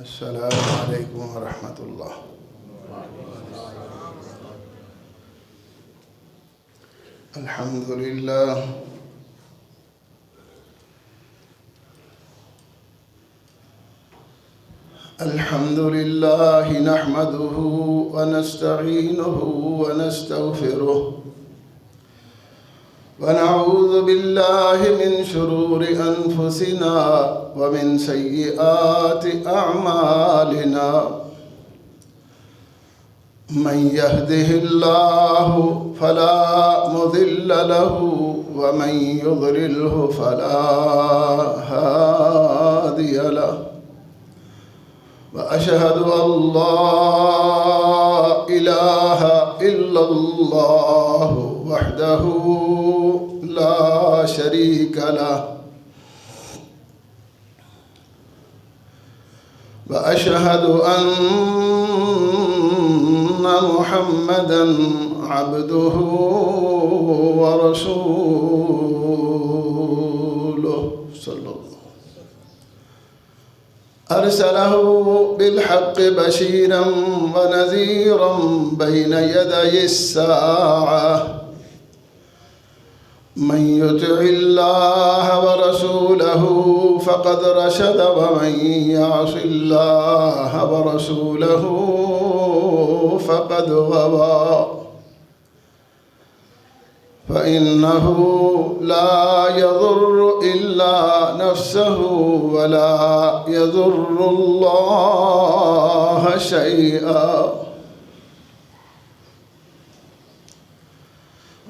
السلام علیکم ورحمۃ اللہ۔ الحمد للہ الحمد للہ نحمده ونستعینه ونستغفره ونعوذ بالله من شرور أنفسنا ومن سيئات أعمالنا من يهده الله فلا مضل له ومن يضلله فلا هادي له وأشهد أن لا إله إلا الله وحده لا شريك له وأشهد أن محمدًا عبده ورسوله صلى الله أرسله بالحق بشيرا ونذيرا بين يدي الساعة من يطع الله ورسوله فقد رشد ومن يعص الله ورسوله فقد غوى فإنه لا يضر إلا نفسه ولا يضر الله شيئا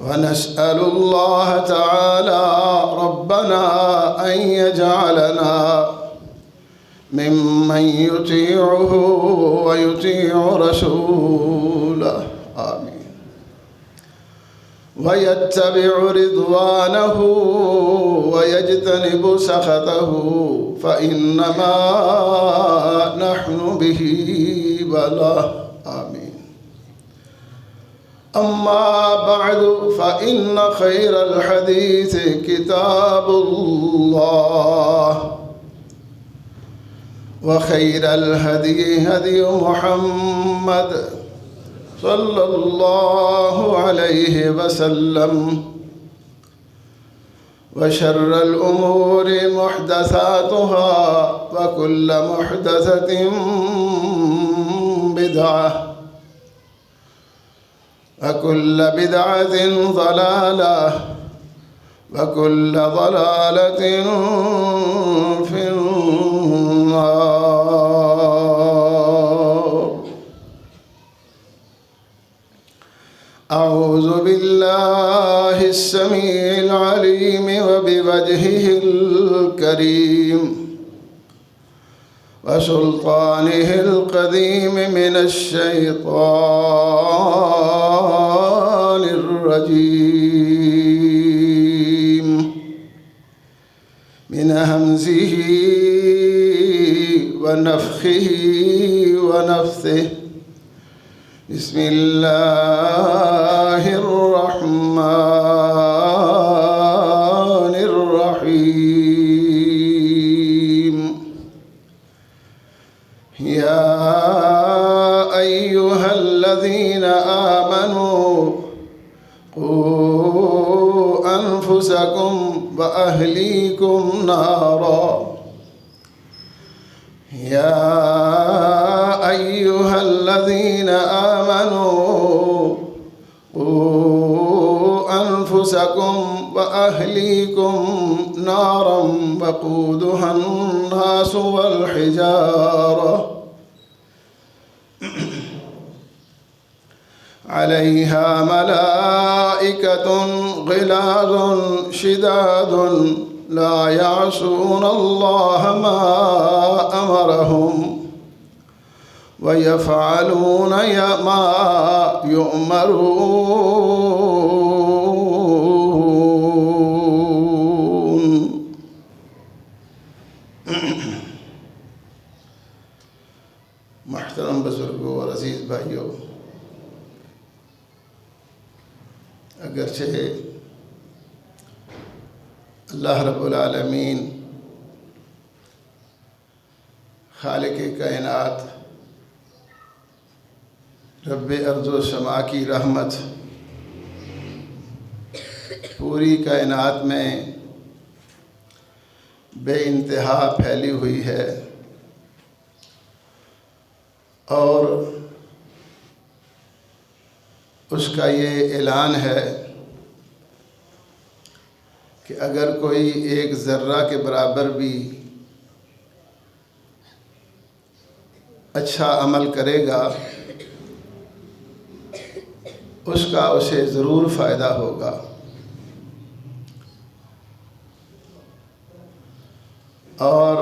ونسأل الله تعالى ربنا أن يجعلنا ممن يطيعه ويطيع رسوله آمين ويتبع رضوانه ويجتنب سخطه فإنما نحن به بلاء آمين أما بعد فإن خير الحديث كتاب الله وخير الهدي هدي محمد صلى الله عليه وسلم وشر الأمور محدثاتها وكل محدثة بدعة وكل بدعة ضلالة وكل ضلالة في النار. أعوذ بالله السميع العليم وبوجهه الكريم وسلطانه القديم من الشيطان الرجيم من همزه ونفخه ونفثه. بسم الله الرحمن الرحيم. يا أيها الذين آمنوا قوا أنفسكم وأهليكم نارا. يا أيها الذين آمنوا قوا أنفسكم وأهليكم نارا وقودها الناس والحجارة عليها ملائكة غلاظ شداد لا يعصون الله ما أمرهم ويفعلون ما يؤمرون. محترم بزرگوں اور عزیز بھائیوں، اگرچہ اللہ رب العالمین خالق کائنات رب ارض و سما کی رحمت پوری کائنات میں بے انتہا پھیلی ہوئی ہے، اور اس کا یہ اعلان ہے کہ اگر کوئی ایک ذرہ کے برابر بھی اچھا عمل کرے گا اس کا اسے ضرور فائدہ ہوگا، اور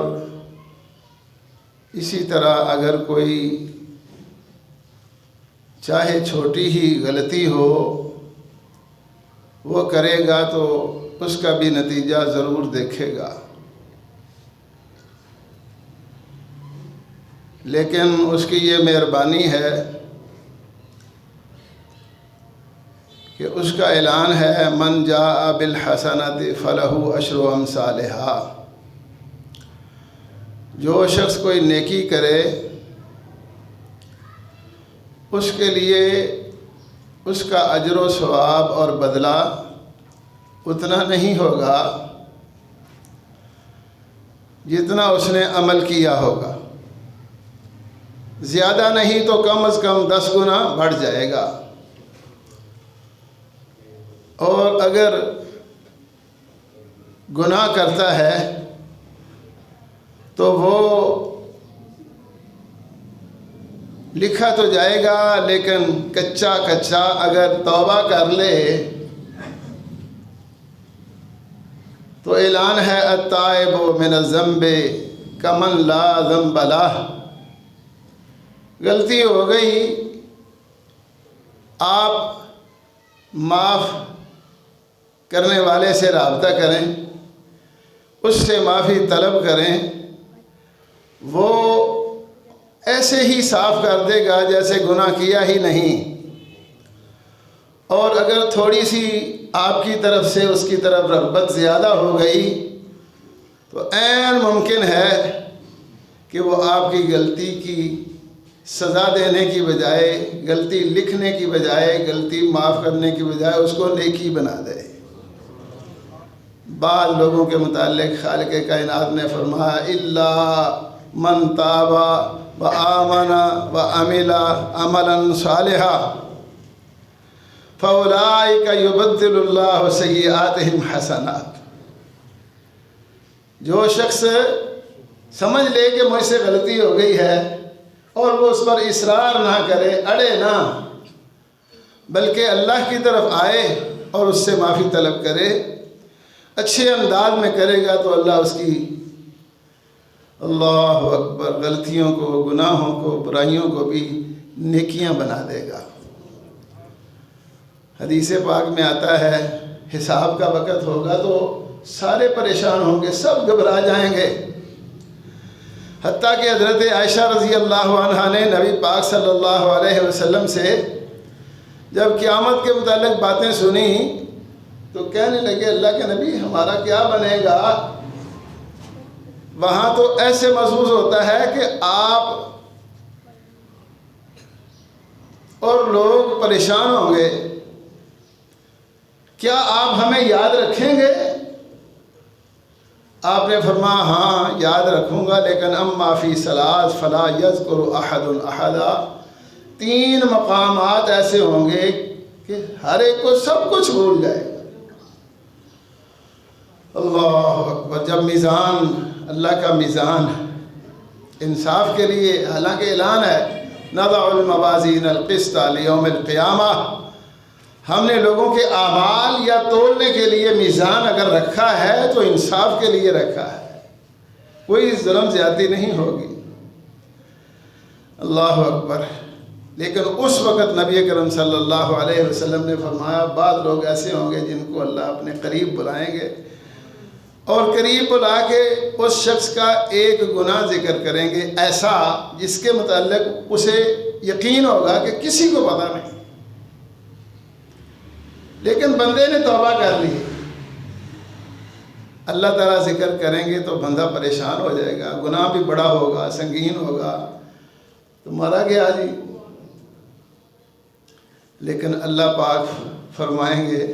اسی طرح اگر کوئی چاہے چھوٹی ہی غلطی ہو وہ کرے گا تو اس کا بھی نتیجہ ضرور دیکھے گا، لیکن اس کی یہ مہربانی ہے کہ اس کا اعلان ہے من جاء بالحسنۃ فلہ عشر امثالھا، جو شخص کوئی نیکی کرے اس کے لیے اس کا اجر و ثواب اور بدلہ اتنا نہیں ہوگا جتنا اس نے عمل کیا ہوگا، زیادہ نہیں تو کم از کم 10 گنا بڑھ جائے گا، اور اگر گناہ کرتا ہے تو وہ لکھا تو جائے گا لیکن کچا اگر توبہ کر لے تو اعلان ہے التائب من الذنب کمن لا ذنب لہ، غلطی ہو گئی آپ معاف کرنے والے سے رابطہ کریں، اس سے معافی طلب کریں، وہ ایسے ہی صاف کر دے گا جیسے گناہ کیا ہی نہیں، اور اگر تھوڑی سی آپ کی طرف سے اس کی طرف رغبت زیادہ ہو گئی تو عین ممکن ہے کہ وہ آپ کی غلطی کی سزا دینے کی بجائے، غلطی لکھنے کی بجائے، غلطی معاف کرنے کی بجائے اس کو نیکی بنا دے۔ بعض لوگوں کے متعلق خالق کائنات نے فرمایا الا من تاب وآمن وعمل عملا صالحا فاولئک یبدل اللہ سیئاتہم حسنات، جو شخص سمجھ لے کہ مجھ سے غلطی ہو گئی ہے اور وہ اس پر اصرار نہ کرے، اڑے نہ، بلکہ اللہ کی طرف آئے اور اس سے معافی طلب کرے، اچھے انداز میں کرے گا تو اللہ اس کی اللہ اکبر غلطیوں کو، گناہوں کو، برائیوں کو بھی نیکیاں بنا دے گا۔ حدیث پاک میں آتا ہے حساب کا وقت ہوگا تو سارے پریشان ہوں گے، سب گھبرا جائیں گے، حتیٰ کہ حضرت عائشہ رضی اللہ عنہا نے نبی پاک صلی اللہ علیہ وسلم سے جب قیامت کے متعلق باتیں سنی تو کہنے لگے اللہ کے نبی ہمارا کیا بنے گا؟ وہاں تو ایسے محسوس ہوتا ہے کہ آپ اور لوگ پریشان ہوں گے، کیا آپ ہمیں یاد رکھیں گے؟ آپ نے فرمایا ہاں یاد رکھوں گا، لیکن اما فی ثلاث فلا یذکر احد احدا، 3 مقامات ایسے ہوں گے کہ ہر ایک کو سب کچھ بھول جائے گا۔ اللہ اکبر، جب میزان، اللہ کا میزان انصاف کے لیے، حالانکہ اعلان ہے نضع الموازین القسط لیوم القیامہ، ہم نے لوگوں کے اعمال یا تولنے کے لیے میزان اگر رکھا ہے تو انصاف کے لیے رکھا ہے، کوئی ظلم زیادتی نہیں ہوگی۔ اللہ اکبر، لیکن اس وقت نبی کرم صلی اللہ علیہ وسلم نے فرمایا بعض لوگ ایسے ہوں گے جن کو اللہ اپنے قریب بلائیں گے، اور قریب بلا کے اس شخص کا ایک گناہ ذکر کریں گے ایسا جس کے متعلق اسے یقین ہوگا کہ کسی کو پتہ نہیں، لیکن بندے نے توبہ کر لی، اللہ تعالیٰ ذکر کریں گے تو بندہ پریشان ہو جائے گا، گناہ بھی بڑا ہوگا، سنگین ہوگا، تو مارا گیا جی۔ لیکن اللہ پاک فرمائیں گے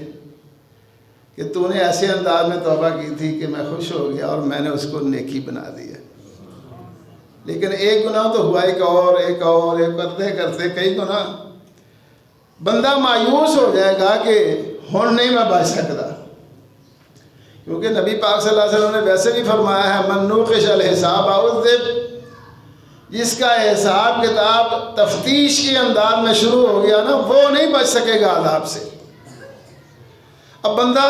کہ تو نے ایسے انداز میں توبہ کی تھی کہ میں خوش ہو گیا اور میں نے اس کو نیکی بنا دیا۔ لیکن ایک گناہ تو ہوا، ایک اور کرتے کرتے کئی گناہ، بندہ مایوس ہو جائے گا کہ ہن نہیں میں بچ سکتا، کیونکہ نبی پاک صلی اللہ علیہ وسلم نے ویسے بھی فرمایا ہے من نوقش الحساب عذب، جس کا حساب کتاب تفتیش کے انداز میں شروع ہو گیا نا، وہ نہیں بچ سکے گا عذاب سے۔ اب بندہ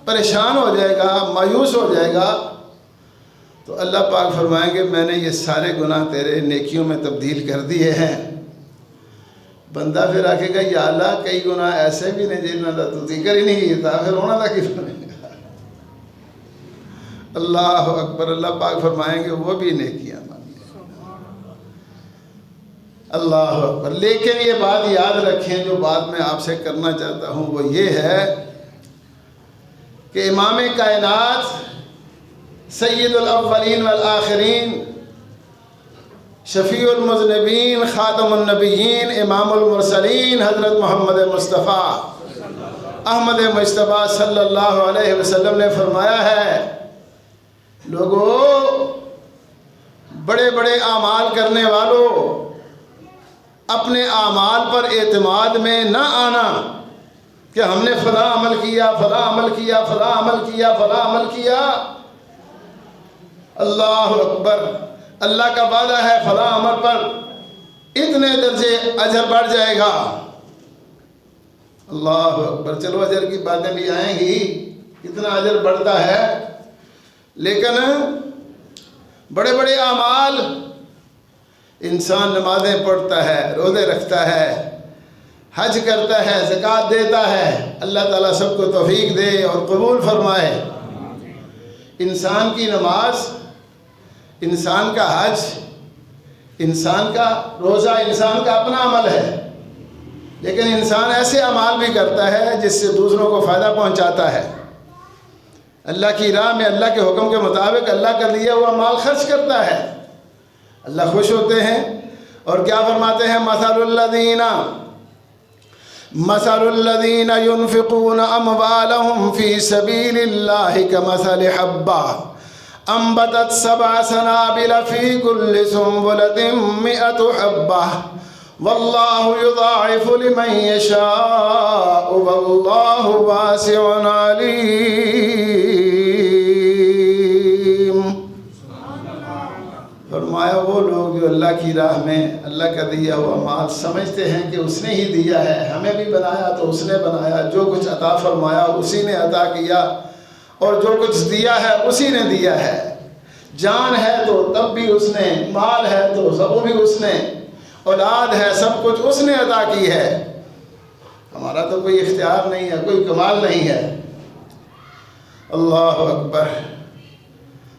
پریشان ہو جائے گا، مایوس ہو جائے گا، تو اللہ پاک فرمائیں گے میں نے یہ سارے گناہ تیرے نیکیوں میں تبدیل کر دیے ہیں۔ بندہ پھر آکے گا یا اللہ کئی گناہ ایسے بھی نہیں جنہاں دا تو ذکر ہی نہیں کیتا، پھر ہونا تھا کس میں؟ اللہ اکبر۔ اللہ پاک فرمائیں گے وہ بھی نیکیاں مانی، اللہ اکبر۔ لیکن یہ بات یاد رکھیں، جو بات میں آپ سے کرنا چاہتا ہوں وہ یہ ہے کہ امام کائنات سید الاولین والآخرین، شفیع المذنبین، خاتم النبیین، امام المرسلین، حضرت محمد مصطفیٰ احمد مجتبیٰ صلی اللہ علیہ وسلم نے فرمایا ہے لوگو، بڑے بڑے اعمال کرنے والوں، اپنے اعمال پر اعتماد میں نہ آنا کہ ہم نے فلاں عمل کیا، فلاں عمل کیا، فلاں عمل کیا، فلاں عمل کیا۔ اللہ اکبر۔ اللہ کا وعدہ ہے فلاں عمل پر اتنے درجے اجر بڑھ جائے گا۔ اللہ اکبر۔ چلو اجر کی باتیں بھی آئیں گی، کتنا اجر بڑھتا ہے، لیکن بڑے بڑے اعمال، انسان نمازیں پڑھتا ہے، روزے رکھتا ہے، حج کرتا ہے، زکوٰۃ دیتا ہے، اللہ تعالیٰ سب کو توفیق دے اور قبول فرمائے۔ انسان کی نماز، انسان کا حج، انسان کا روزہ، انسان کا اپنا عمل ہے، لیکن انسان ایسے اعمال بھی کرتا ہے جس سے دوسروں کو فائدہ پہنچاتا ہے۔ اللہ کی راہ میں اللہ کے حکم کے مطابق اللہ کا دیا ہوا مال خرچ کرتا ہے، اللہ خوش ہوتے ہیں۔ اور کیا فرماتے ہیں؟ مثل الذین ينفقون اموالهم فی سبیل اللہ کمثل حبۃ انبتت 7 سنابل فی کل سنبلۃ 100 حبۃ واللہ یضاعف لمن یشاء واللہ واسع علیم۔ فرمایا وہ لوگ جو اللہ کی راہ میں اللہ کا دیا ہوا مال سمجھتے ہیں کہ اس نے ہی دیا ہے، ہمیں بھی بنایا تو اس نے بنایا، جو کچھ عطا فرمایا اسی نے عطا کیا، اور جو کچھ دیا ہے اسی نے دیا ہے۔ جان ہے تو تب بھی اس نے، مال ہے تو وہ بھی اس نے، اولاد ہے، سب کچھ اس نے عطا کی ہے، ہمارا تو کوئی اختیار نہیں ہے، کوئی کمال نہیں ہے۔ اللہ اکبر۔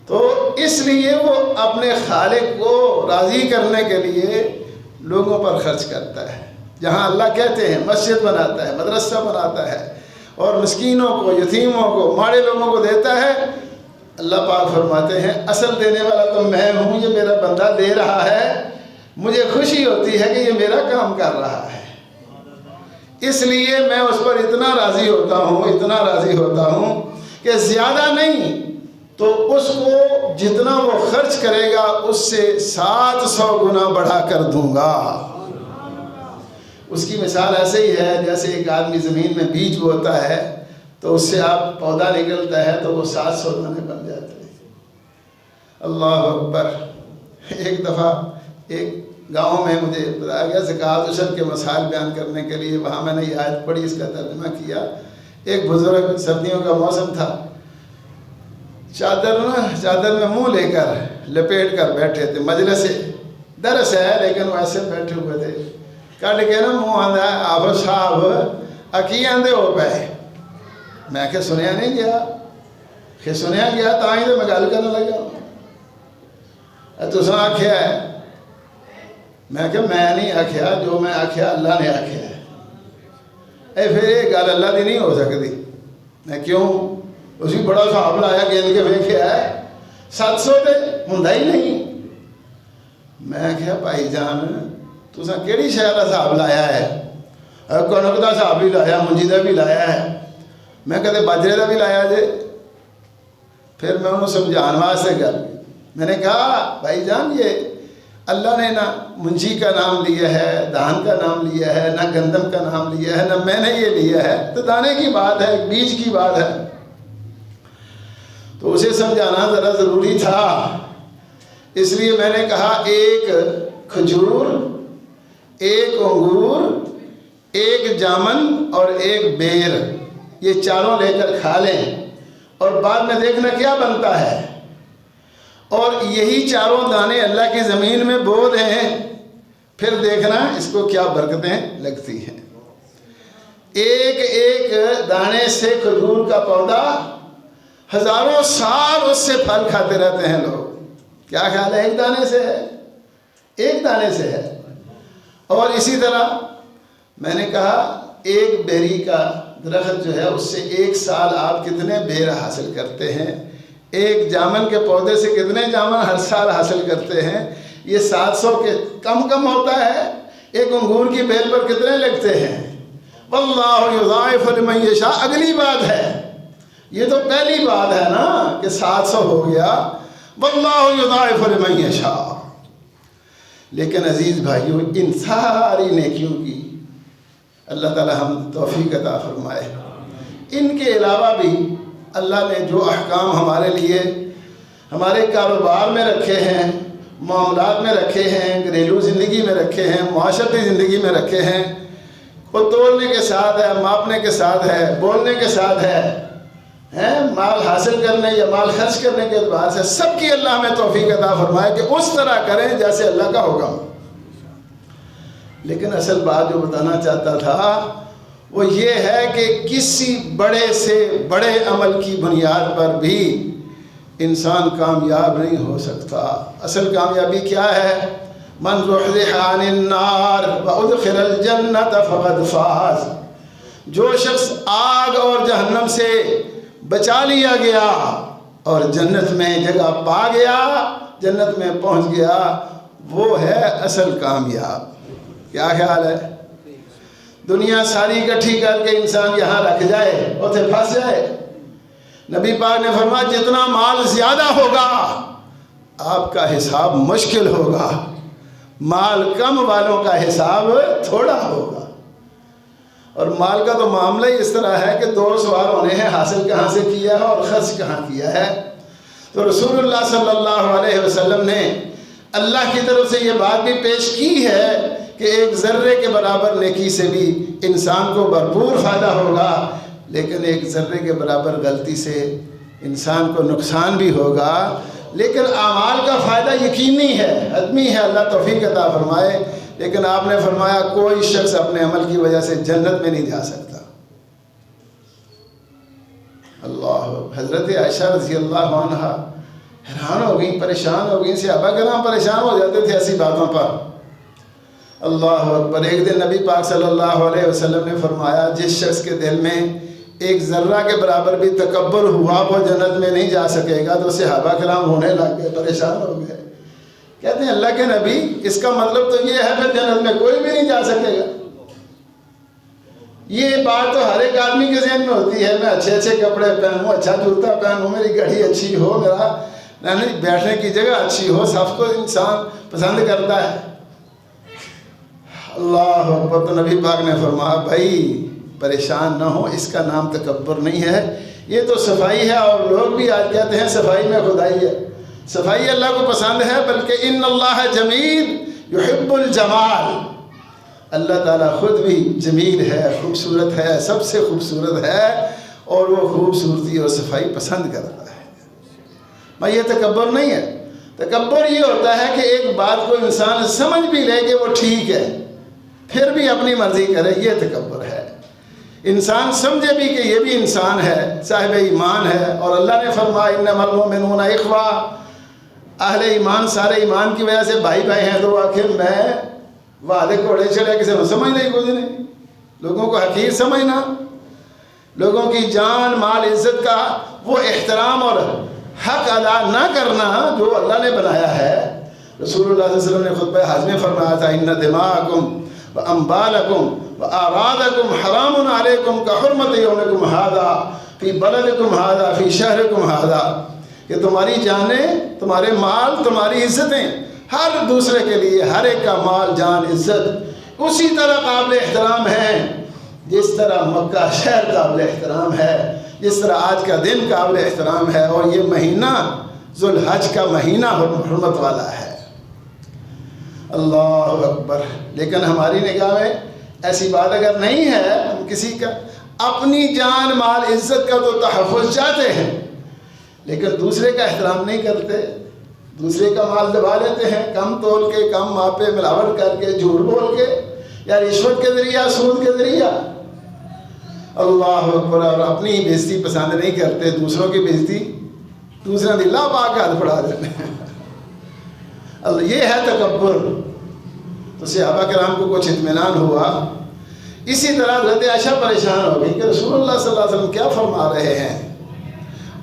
تو اس لیے وہ اپنے خالق کو راضی کرنے کے لیے لوگوں پر خرچ کرتا ہے، جہاں اللہ کہتے ہیں مسجد بناتا ہے، مدرسہ بناتا ہے، اور مسکینوں کو، یتیموں کو، ماڑے لوگوں کو دیتا ہے۔ اللہ پاک فرماتے ہیں اصل دینے والا تو میں ہوں، یہ میرا بندہ دے رہا ہے، مجھے خوشی ہوتی ہے کہ یہ میرا کام کر رہا ہے، اس لیے میں اس پر اتنا راضی ہوتا ہوں، اتنا راضی ہوتا ہوں کہ زیادہ نہیں تو اس کو جتنا وہ خرچ کرے گا اس سے 700 گنا بڑھا کر دوں گا۔ اس کی مثال ایسے ہی ہے جیسے ایک آدمی زمین میں بیج بوتا ہے تو اس سے آپ پودا نکلتا ہے تو وہ 700 دانے بن جاتے ہیں۔ اللہ اکبر۔ ایک دفعہ ایک گاؤں میں مجھے بتایا گیا زکوٰۃ عشر کے مسائل بیان کرنے کے لیے، وہاں میں نے یہ آیت پڑھی، اس کا ترجمہ کیا۔ ایک بزرگ، سردیوں کا موسم تھا، چادر میں منہ لے کر لپیٹ کر بیٹھے تھے، مجلس درس ہے لیکن ویسے بیٹھے ہوئے تھے، کٹ کے نا منہ آدھا آپ صاحب اکی آدھے ہو پے، میں کہ سنیا نہیں گیا، کہ سنیا گیا تاں ہی تو میں گل کرنے لگا، تساں آکھیا ہے، میں کہ میں نہیں آکھیا، جو میں آکھیا اللہ نے آکھیا ہے۔ پھر یہ گل اللہ دی نہیں ہو سکتی۔ میں کیوں؟ اسی بڑا صاحب لایا گیند کے ویکھے ہے 700 تے ہوندا ہی نہیں. میں کہا بھائی جان تساں کیڑی شے دا حساب لایا ہے؟ کنک دا حساب بھی لایا, منجی دا بھی لایا ہے, میں کدے باجرے دا بھی لایا جے. پھر میں انہوں سمجھان واسطے کر میں نے کہا بھائی جان یہ اللہ نے نہ منجی کا نام لیا ہے, دھان کا نام لیا ہے, نہ گندم کا نام لیا ہے, نہ میں نے یہ لیا ہے, تو دانے کی بات ہے, بیج کی بات ہے. تو اسے سمجھانا ذرا ضروری تھا. اس لیے میں نے کہا ایک کھجور, ایک انگور, ایک جامن اور ایک بیر, یہ چاروں لے کر کھا لیں اور بعد میں دیکھنا کیا بنتا ہے. اور یہی چاروں دانے اللہ کی زمین میں بو دیں, پھر دیکھنا اس کو کیا برکتیں لگتی ہیں. ایک ایک دانے سے کھجور کا پودا ہزاروں سال اس سے پھل کھاتے رہتے ہیں لوگ. کیا خیال ہے؟ ایک دانے سے ہے, ایک دانے سے ہے. اور اسی طرح میں نے کہا ایک بیری کا درخت جو ہے اس سے ایک سال آپ کتنے بیر حاصل کرتے ہیں, ایک جامن کے پودے سے کتنے جامن ہر سال حاصل کرتے ہیں. یہ 700 کے کم ہوتا ہے. ایک انگور کی بیل پر کتنے لگتے ہیں؟ واللہ یضاعف لمن یشاء. اگلی بات ہے, یہ تو پہلی بات ہے نا کہ 700 ہو گیا. واللہ یضاعف لمن یشاء. لیکن عزیز بھائیوں ان ساری نیکیوں کی اللہ تعالی ہم توفیق عطا فرمائے. ان کے علاوہ بھی اللہ نے جو احکام ہمارے لیے ہمارے کاروبار میں رکھے ہیں, معاملات میں رکھے ہیں, گھریلو زندگی میں رکھے ہیں, معاشرتی زندگی میں رکھے ہیں, وہ تولنے کے ساتھ ہے, ماپنے کے ساتھ ہے, بولنے کے ساتھ ہے, مال حاصل کرنے یا مال خرچ کرنے کے اعتبار سے سب کی اللہ ہمیں توفیق عطا فرمائے کہ اس طرح کریں جیسے اللہ کا حکم. لیکن اصل بات جو بتانا چاہتا تھا وہ یہ ہے کہ کسی بڑے سے بڑے عمل کی بنیاد پر بھی انسان کامیاب نہیں ہو سکتا. اصل کامیابی کیا ہے؟ من زحزح عن النار وادخل الجنت فقد فاز. جو شخص آگ اور جہنم سے بچا لیا گیا اور جنت میں جگہ پا گیا, جنت میں پہنچ گیا, وہ ہے اصل کامیاب. کیا خیال ہے؟ دنیا ساری اکٹھی کر کے انسان یہاں رکھ جائے, اسے پھنس جائے. نبی پاک نے فرمایا جتنا مال زیادہ ہوگا آپ کا حساب مشکل ہوگا, مال کم والوں کا حساب تھوڑا ہوگا. اور مال کا تو معاملہ ہی اس طرح ہے کہ 2 سوال ہونے ہیں, حاصل کہاں سے کیا ہے اور خرچ کہاں کیا ہے. تو رسول اللہ صلی اللہ علیہ وسلم نے اللہ کی طرف سے یہ بات بھی پیش کی ہے کہ ایک ذرے کے برابر نیکی سے بھی انسان کو بھرپور فائدہ ہوگا, لیکن ایک ذرے کے برابر غلطی سے انسان کو نقصان بھی ہوگا. لیکن اعمال کا فائدہ یقینی ہے, حتمی ہے, اللہ توفیق عطا فرمائے. لیکن آپ نے فرمایا کوئی شخص اپنے عمل کی وجہ سے جنت میں نہیں جا سکتا. اللہ. حضرت عائشہ رضی اللہ عنہا حیران ہو گئیں, پریشان ہو گئیں. صحابہ کرام پریشان ہو جاتے تھے ایسی باتوں پر. اللہ اکبر. ایک دن نبی پاک صلی اللہ علیہ وسلم نے فرمایا جس شخص کے دل میں ایک ذرہ کے برابر بھی تکبر ہوا وہ جنت میں نہیں جا سکے گا. تو صحابہ کرام ہونے لگ گئے, پریشان ہو گئے. کہتے ہیں اللہ کے نبی اس کا مطلب تو یہ ہے کہ جنت میں کوئی بھی نہیں جا سکے گا. یہ بات تو ہر ایک آدمی کے ذہن میں ہوتی ہے, میں اچھے کپڑے پہنوں, اچھا جوتا پہنوں, میری گھڑی اچھی ہو, میرا بیٹھنے کی جگہ اچھی ہو, سب کو انسان پسند کرتا ہے. اللہ اکبر. تو نبی پاک نے فرمایا بھائی پریشان نہ ہو, اس کا نام تکبر نہیں ہے, یہ تو صفائی ہے. اور لوگ بھی آج کہتے ہیں صفائی میں خدائی ہے. صفائی اللہ کو پسند ہے, بلکہ ان اللہ جمیل یحب الجمال. اللہ تعالیٰ خود بھی جمیل ہے, خوبصورت ہے, سب سے خوبصورت ہے, اور وہ خوبصورتی اور صفائی پسند کرتا ہے. میں یہ تکبر نہیں ہے. تکبر یہ ہوتا ہے کہ ایک بات کو انسان سمجھ بھی لے کہ وہ ٹھیک ہے پھر بھی اپنی مرضی کرے, یہ تکبر ہے. انسان سمجھے بھی کہ یہ بھی انسان ہے, صاحب ایمان ہے, اور اللہ نے فرمایا انما المؤمنون اخوہ, اہل ایمان سارے ایمان کی وجہ سے بھائی ہیں. تو آخر میں وعدے کوڑے چڑھے کسی کو سمجھ نہیں, کچھ نہیں, لوگوں کو حقیر سمجھنا, لوگوں کی جان مال عزت کا وہ احترام اور حق ادا نہ کرنا جو اللہ نے بنایا ہے. رسول اللہ صلی اللہ علیہ وسلم نے خطبہ حج میں فرمایا تھا ان دماءکم واموالکم واعراضکم حرام علیکم کحرمت یومکم ھذا فی بلدکم ھذا فی شہرکم ھذا، کہ تمہاری جانیں، تمہارے مال، تمہاری عزتیں ہر دوسرے کے لیے ہر ایک کا مال جان عزت اسی طرح قابل احترام ہیں جس طرح مکہ شہر قابل احترام ہے، جس طرح آج کا دن قابل احترام ہے. اور یہ مہینہ ذو الحج کا مہینہ حرمت والا ہے. اللہ اکبر. لیکن ہماری نگاہ میں ایسی بات اگر نہیں ہے، ہم کسی کا اپنی جان مال عزت کا تو تحفظ چاہتے ہیں لیکن دوسرے کا احترام نہیں کرتے، دوسرے کا مال دبا لیتے ہیں، کم تول کے، کم ماپے، ملاوٹ کر کے، جھوٹ بول کے یا رشوت کے ذریعہ، سود کے ذریعہ. اللہ اکبر. اور اپنی بےزتی پسند نہیں کرتے، دوسروں کی بےزتی دوسروں کی لا پاک ہاتھ پڑھا دیتے ہیں. اللہ، یہ ہے تکبر. تو صحابہ کرام کو کچھ اطمینان ہوا. اسی طرح حضرت عائشہ پریشان ہو گئی کہ رسول اللہ صلی اللہ علیہ وسلم کیا فرما رہے ہیں.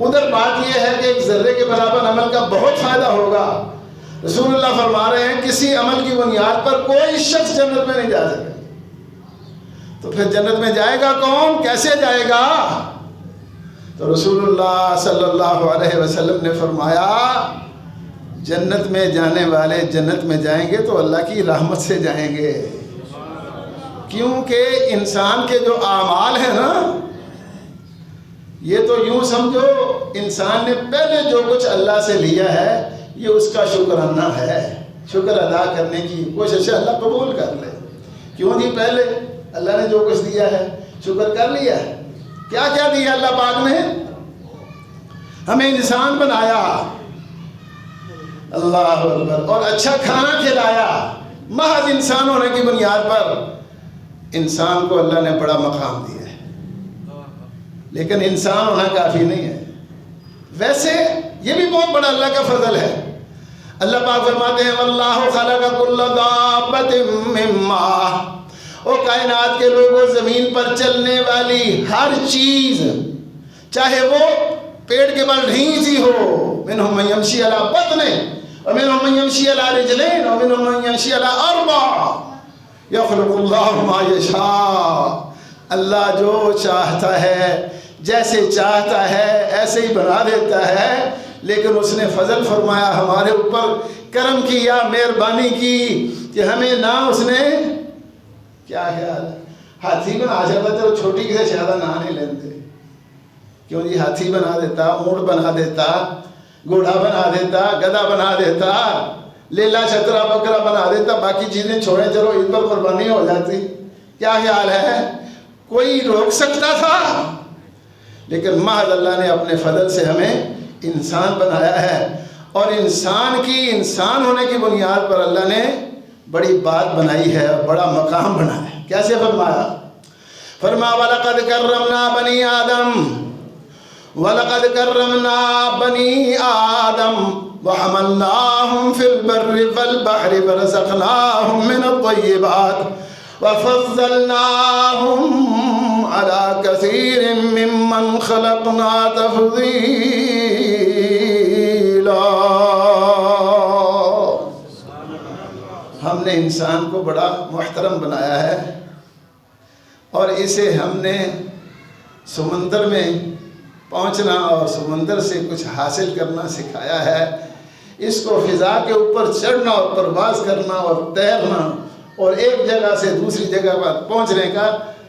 ادھر بات یہ ہے کہ ایک ذرے کے برابر عمل کا بہت فائدہ ہوگا. رسول اللہ فرما رہے ہیں کسی عمل کی بنیاد پر کوئی شخص جنت میں نہیں جا سکے. تو پھر جنت میں جائے گا کون، کیسے جائے گا؟ تو رسول اللہ صلی اللہ علیہ وسلم نے فرمایا جنت میں جانے والے جنت میں جائیں گے تو اللہ کی رحمت سے جائیں گے، کیونکہ انسان کے جو اعمال ہیں نا، یہ تو یوں سمجھو انسان نے پہلے جو کچھ اللہ سے لیا ہے یہ اس کا شکرانہ ہے، شکر ادا کرنے کی کوشش ہے، اللہ قبول کر لے. کیوں جی؟ پہلے اللہ نے جو کچھ دیا ہے شکر کر لیا ہے. کیا کیا دیا اللہ پاک نے؟ ہمیں انسان بنایا، اللہ اکبر، اور اچھا کھانا کھلایا. محض انسان ہونے کی بنیاد پر انسان کو اللہ نے بڑا مقام دیا ہے. لیکن انسان ہونا کافی نہیں ہے. ویسے یہ بھی بہت بڑا اللہ کا فضل ہے. اللہ پاک فرماتے ہیں واللہ خلق کل دابۃ من ماء، او کائنات کے لوگوں، زمین پر چلنے والی ہر چیز، چاہے وہ پیڑ کے بل ڈھینگ سی ہو، منہم من یمشی علی بطن ومنہم من یمشی علی رجلین ومنہم من یمشی علی اربع یخلق اللہ ما یشاء. اللہ جو چاہتا ہے جیسے چاہتا ہے ایسے ہی بنا دیتا ہے. لیکن اس نے فضل فرمایا ہمارے اوپر، کرم کیا، مہربانی کی کہ ہمیں نہ اس نے کیا خیال ہے ہاتھی بنا جاتا، چلو چھوٹی کسی زیادہ نہ نہیں لیتے. کیوں جی؟ ہاتھی بنا دیتا، اونٹ بنا دیتا، گھوڑا بنا دیتا، گدھا بنا دیتا، لیلا چھترا بکرا بنا دیتا، باقی چیزیں چھوڑیں، چلو عید پر قربانی ہو جاتی. کیا خیال ہے کوئی روک سکتا تھا؟ لیکن محض اللہ نے اپنے فضل سے ہمیں انسان بنایا ہے. اور انسان ہونے کی بنیاد پر اللہ نے بڑی بات بنائی ہے اور بڑا مقام بنایا ہے. کیسے فرمایا؟ فرمایا وَلَقَدْ كَرَّمْنَا بَنِي آدَمَ وَلَقَدْ كَرَّمْنَا بَنِي آدَمَ وَحَمَلْنَاهُمْ فِي الْبَرِّ وَالْبَحْرِ وَرَزَقْنَاهُمْ مِنَ الطَّيِّبَاتِ وَفَضَّلْنَاهُمْ عَلَى كَثِيرٍ مِّمَّنْ خَلَقْنَا تَفْضِيلًا. ہم نے انسان کو بڑا محترم بنایا ہے اور اسے ہم نے سمندر میں پہنچنا اور سمندر سے کچھ حاصل کرنا سکھایا ہے. اس کو فضا کے اوپر چڑھنا اور پرواز کرنا اور تیرنا اور ایک جگہ سے دوسری جگہ پر پہنچنے کا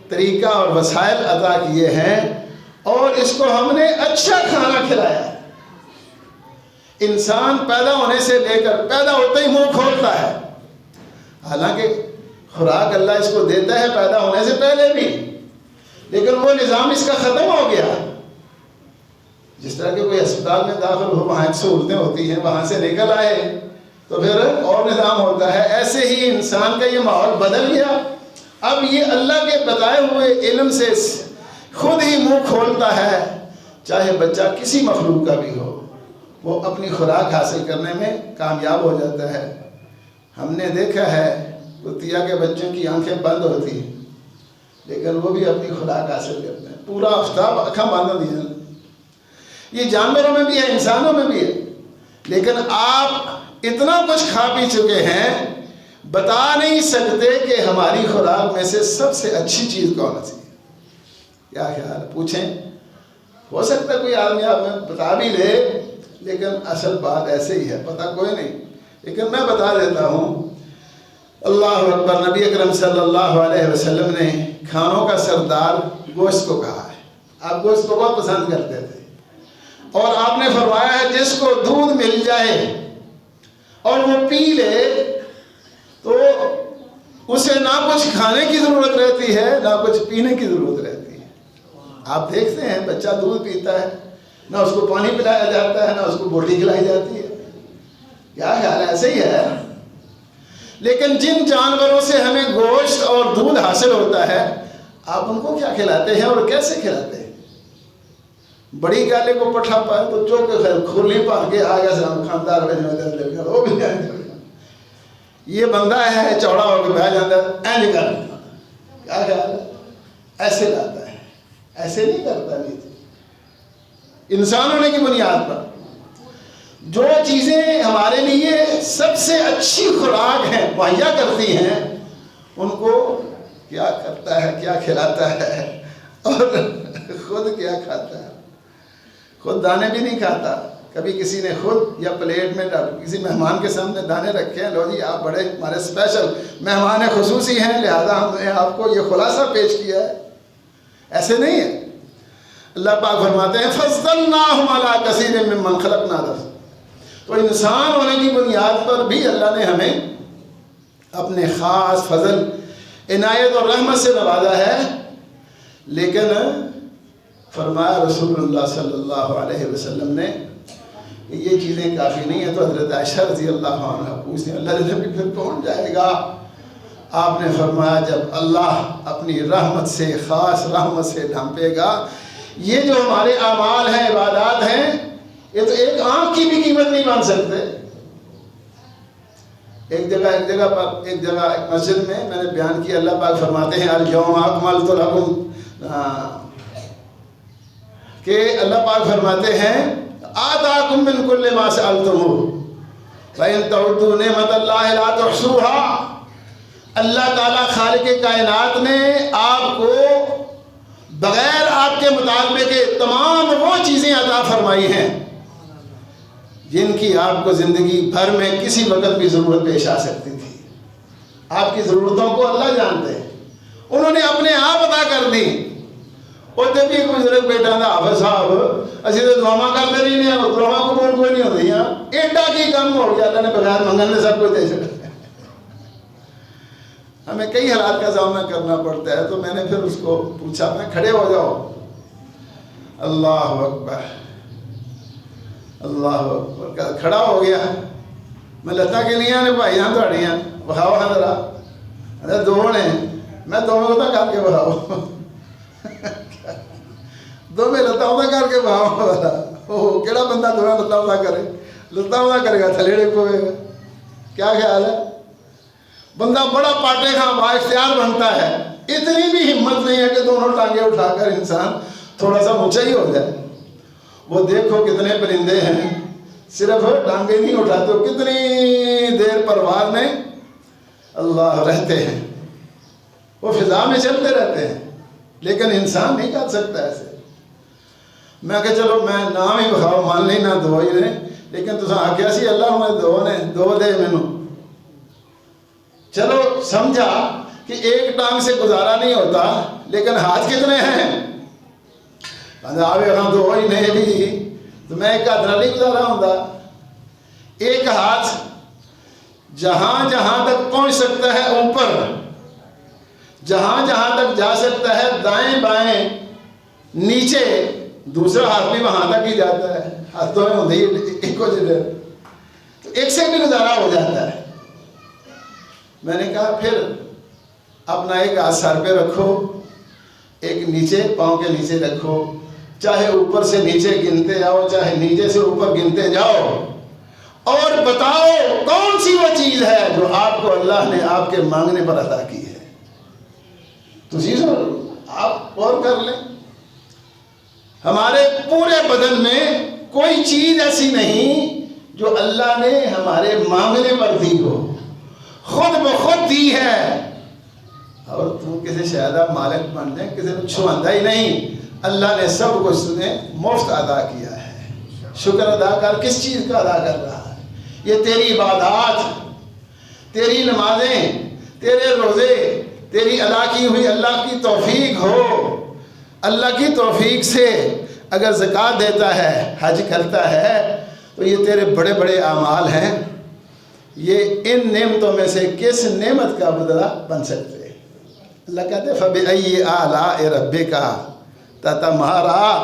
طریقہ اور وسائل عطا کیے ہیں. اور اس کو ہم نے اچھا کھانا کھلایا. انسان پیدا ہونے سے لے کر پیدا ہوتے ہی منہ کھولتا ہے، حالانکہ خوراک اللہ اس کو دیتا ہے پیدا ہونے سے پہلے بھی، لیکن وہ نظام اس کا ختم ہو گیا. جس طرح کہ کوئی اسپتال میں داخل ہو، وہاں ایک سہولتیں ہوتی ہیں، وہاں سے نکل آئے تو پھر اور نظام ہوتا ہے. ایسے ہی انسان کا یہ ماحول بدل گیا. اب یہ اللہ کے بتائے ہوئے علم سے خود ہی منہ کھولتا ہے. چاہے بچہ کسی مخلوق کا بھی ہو، وہ اپنی خوراک حاصل کرنے میں کامیاب ہو جاتا ہے. ہم نے دیکھا ہے کتیا کے بچوں کی آنکھیں بند ہوتی ہیں، لیکن وہ بھی اپنی خوراک حاصل کرتے ہیں. پورا آفتاب اکھا باندھ دیا. یہ جانوروں میں بھی ہے، انسانوں میں بھی ہے. لیکن آپ اتنا کچھ کھا پی چکے ہیں، بتا نہیں سکتے کہ ہماری خوراک میں سے سب سے اچھی چیز کون سی ہے. کیا خیال ہے؟ پوچھیں. ہو سکتا ہے کوئی آدمی آپ میں بتا بھی لے، لیکن اصل بات ایسے ہی ہے، پتہ کوئی نہیں. لیکن میں بتا دیتا ہوں. اللہ اکبر. نبی اکرم صلی اللہ علیہ وسلم نے کھانوں کا سردار گوشت کو کہا ہے. آپ گوشت کو بہت پسند کرتے تھے، اور آپ نے فرمایا ہے جس کو دودھ مل جائے اور وہ پی لے تو اسے نہ کچھ کھانے کی ضرورت رہتی ہے نہ کچھ پینے کی ضرورت رہتی ہے. آپ دیکھتے ہیں بچہ دودھ پیتا ہے، نہ اس کو پانی پلایا جاتا ہے نہ اس کو بوٹی کھلائی جاتی ہے. کیا خیال ہے؟ ایسے ہی ہے. لیکن جن جانوروں سے ہمیں گوشت اور دودھ حاصل ہوتا ہے، آپ ان کو کیا کھلاتے ہیں اور کیسے کھلاتے ہیں؟ بڑی گالے کو پٹھا پائے تو چوکے کھرلی پا کے آگے سے ہم خاندار وہ بھی یہ بندہ ہے چوڑا ہو کے بہ جاتا ہے اینج کر. کیا خیال ہے؟ ایسے لاتا ہے، ایسے نہیں کرتا. نہیں انسان ہونے کی بنیاد پر جو چیزیں ہمارے لیے سب سے اچھی خوراک ہیں مہیا کرتی ہیں، ان کو کیا کرتا ہے، کیا کھلاتا ہے، اور خود کیا کھاتا ہے. خود دانے بھی نہیں کھاتا. کبھی کسی نے خود یا پلیٹ میں کسی مہمان کے سامنے دانے رکھے ہیں، لو جی آپ بڑے ہمارے اسپیشل مہمان خصوصی ہیں لہذا ہم نے آپ کو یہ خلاصہ پیش کیا ہے. ایسے نہیں ہے. اللہ پاک فرماتے ہیں فَضَّلْنَاهُمْ عَلَىٰ كَثِيرٍ مِّمَّنْ خَلَقْنَا تَفْضِيلًا. تو انسان ہونے کی بنیاد پر بھی اللہ نے ہمیں اپنے خاص فضل، عنایت اور رحمت سے نوازا ہے. لیکن فرمایا رسول اللہ صلی اللہ علیہ وسلم نے کہ یہ چیزیں کافی نہیں ہیں. تو حضرت عائشہ رضی اللہ عنہ پوچھتے ہیں اللہ نبی پھر کون جائے گا؟ آپ نے فرمایا جب اللہ اپنی رحمت سے، خاص رحمت سے ڈھانپے گا. یہ جو ہمارے اعمال ہیں، عبادات ہیں، یہ تو ایک آنکھ کی بھی قیمت نہیں مان سکتے. ایک جگہ ایک مسجد میں نے بیان کیا. اللہ پاک فرماتے ہیں اليوم اکملت لکم، کہ اللہ پاک فرماتے ہیں آتاکم من کل ما سألتموہ وَإِن تَعُدُّوا نِعْمَتَ اللَّهِ لَا تُحْصُوهَا. اللہ تعالیٰ خالق کائنات نے آپ کو بغیر آپ کے مطالبے کے تمام وہ چیزیں عطا فرمائی ہیں جن کی آپ کو زندگی بھر میں کسی وقت بھی ضرورت پیش آ سکتی تھی. آپ کی ضرورتوں کو اللہ جانتے ہیں. انہوں نے اپنے آپ عطا کر دی. اور جب ایک بزرگ بیٹا تھا حافظ صاحب اسی تو دعا کرتے نہیں ہیں، دعا قبول کوئی نہیں ہوتی ہیں. ایڈا کی کم ہو گیا اللہ نے بغیر منگن میں سب کچھ دے سکتا. ہمیں کئی حالات کا سامنا کرنا پڑتا ہے. تو میں نے پھر اس کو پوچھا، میں کھڑے ہو جاؤ. اللہ اکبر اللہ اکبر. کھڑا ہو گیا. میں لتا کہ نہیں آنے بھائی یہاں تھوڑیاں بخاؤ ہاں ذرا. ارے دو نے میں دونوں کو کر کے بخاؤ دو میں لتا ہوتا کر کے بخاؤ. کہڑا بندہ دونوں لتا ہوتا کرے؟ لتا ہوتا کرے گا تھلیڑے پوے گا. کیا خیال ہے؟ بندہ بڑا پاٹے کا با اختیار بنتا ہے. اتنی بھی ہمت نہیں ہے کہ دونوں ٹانگیں اٹھا کر انسان تھوڑا سا اونچا ہی ہو جائے. وہ دیکھو کتنے پرندے ہیں صرف ٹانگیں نہیں اٹھاتے، کتنی دیر پرواز میں اللہ رہتے ہیں. وہ فضا میں چلتے رہتے ہیں. لیکن انسان نہیں کر سکتا ایسے. میں کہ چلو میں نام ہی بخاؤ مان لی نہ دو ہی نے، لیکن تو آخیا سی اللہ میں دو دے مینو. چلو سمجھا کہ ایک ٹانگ سے گزارا نہیں ہوتا، لیکن ہاتھ کتنے ہیں؟ آوے ہاں دو ہی نہیں بھی تو میں ایک ہاتھ نہیں گزارا ہوں. ایک ہاتھ جہاں جہاں تک پہنچ سکتا ہے اوپر، جہاں جہاں تک جا سکتا ہے دائیں بائیں نیچے، دوسرا ہاتھ بھی وہاں تک ہی جاتا ہے. ہاتھوں میں ہوتی ایک کو جگہ تو ایک سے بھی گزارا ہو جاتا ہے. میں نے کہا پھر اپنا ایک ہاتھ سر پہ رکھو، ایک نیچے پاؤں کے نیچے رکھو. چاہے اوپر سے نیچے گنتے جاؤ، چاہے نیچے سے اوپر گنتے جاؤ، اور بتاؤ کون سی وہ چیز ہے جو آپ کو اللہ نے آپ کے مانگنے پر عطا کی ہے. تو آپ غور کر لیں، ہمارے پورے بدن میں کوئی چیز ایسی نہیں جو اللہ نے ہمارے مانگنے پر دی ہو، خود بخود دی ہے، اور تم کسی شہدہ مالک بن جائیں، کسی نے چھواندا ہی نہیں، اللہ نے سب کچھ تمہیں مفت ادا کیا ہے۔ شکر ادا کر، کس چیز کا ادا کر رہا ہے؟ یہ تیری عبادات، تیری نمازیں، تیرے روزے، تیری ادا کی ہوئی اللہ کی توفیق ہو۔ اللہ کی توفیق سے اگر زکوٰۃ دیتا ہے، حج کرتا ہے، تو یہ تیرے بڑے بڑے اعمال ہیں، یہ ان نعمتوں میں سے کس نعمت کا بدلہ بن سکتے ہیں؟ اللہ کہتے ہیں فَبِأَيِّ آلَاءِ رَبِّكَ تَتَمَارَىٰ،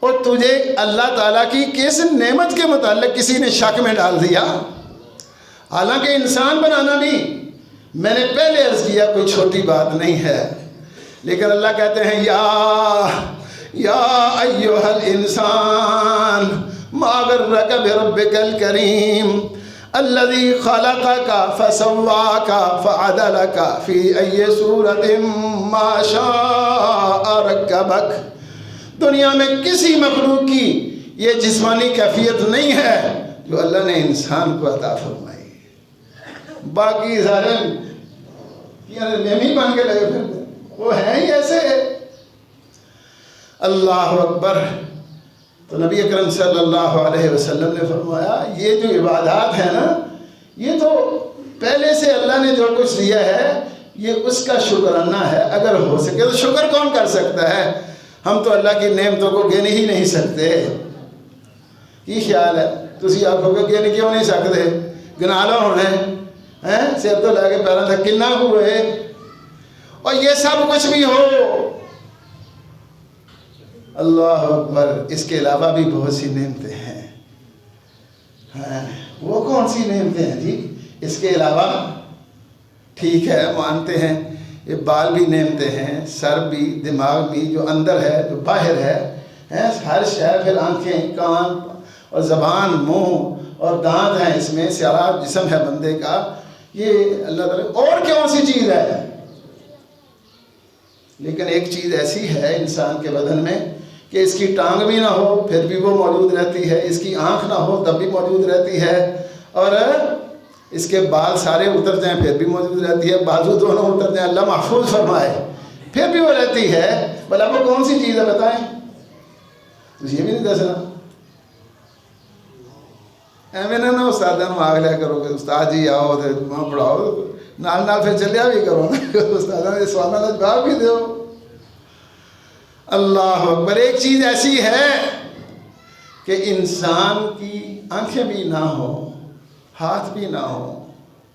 اور تجھے اللہ تعالیٰ کی کس نعمت کے متعلق کسی نے شک میں ڈال دیا؟ حالانکہ انسان بنانا بھی، میں نے پہلے عرض کیا، کوئی چھوٹی بات نہیں ہے، لیکن اللہ کہتے ہیں یا ایھا الانسان ما غرک بربک الکریم الذی خلقک فسواک فعدلک فی ای صورت ما شاء رکبک۔ دنیا میں کسی مخلوق کی یہ جسمانی کیفیت نہیں ہے جو اللہ نے انسان کو عطا فرمائی، باقی سارے نمی بن کے لگے پھرتے، وہ ہیں ہی ایسے۔ اللہ اکبر۔ تو نبی اکرم صلی اللہ علیہ وسلم نے فرمایا یہ جو عبادات ہیں نا، یہ تو پہلے سے اللہ نے جو کچھ دیا ہے یہ اس کا شکرانہ ہے، اگر ہو سکے تو شکر کون کر سکتا ہے؟ ہم تو اللہ کی نعمتوں کو گن ہی نہیں سکتے۔ یہ خیال ہے تسی آخو گے گن کیوں نہیں سکتے؟ گنا لو ہونے سر تو لے کے پیروں تک کنا ہوئے، اور یہ سب کچھ بھی ہو۔ اللہ اکبر۔ اس کے علاوہ بھی بہت سی نعمتیں ہیں۔ وہ کون سی نعمتیں ہیں جی اس کے علاوہ؟ ٹھیک ہے، مانتے ہیں یہ بال بھی نعمتیں ہیں، سر بھی، دماغ بھی، جو اندر ہے جو باہر ہے، ہر شے، پھر آنکھیں، کان اور زبان، منہ اور دانت ہیں، اس میں سارا جسم ہے بندے کا، یہ اللہ تعالیٰ۔ اور کون سی چیز ہے؟ لیکن ایک چیز ایسی ہے انسان کے بدن میں کہ اس کی ٹانگ بھی نہ ہو پھر بھی وہ موجود رہتی ہے، اس کی آنکھ نہ ہو تب بھی موجود رہتی ہے، اور اس کے بال سارے اتر جائیں پھر بھی موجود رہتی ہے، بازو دونوں اتر جائیں اللہ محفوظ فرمائے پھر بھی وہ رہتی ہے۔ بھلا وہ کون سی چیز ہے بتائیں؟ تجھے بھی نہیں دسنا، ایویں نہ استادوں کو آگ لیا کرو کہ استاد جی آؤ تو وہاں پڑھاؤ، نال پھر چلیا بھی کرو نا، استادوں کے سوالوں کا جواب بھی دو۔ اللہ اکبر۔ ایک چیز ایسی ہے کہ انسان کی آنکھیں بھی نہ ہوں، ہاتھ بھی نہ ہوں،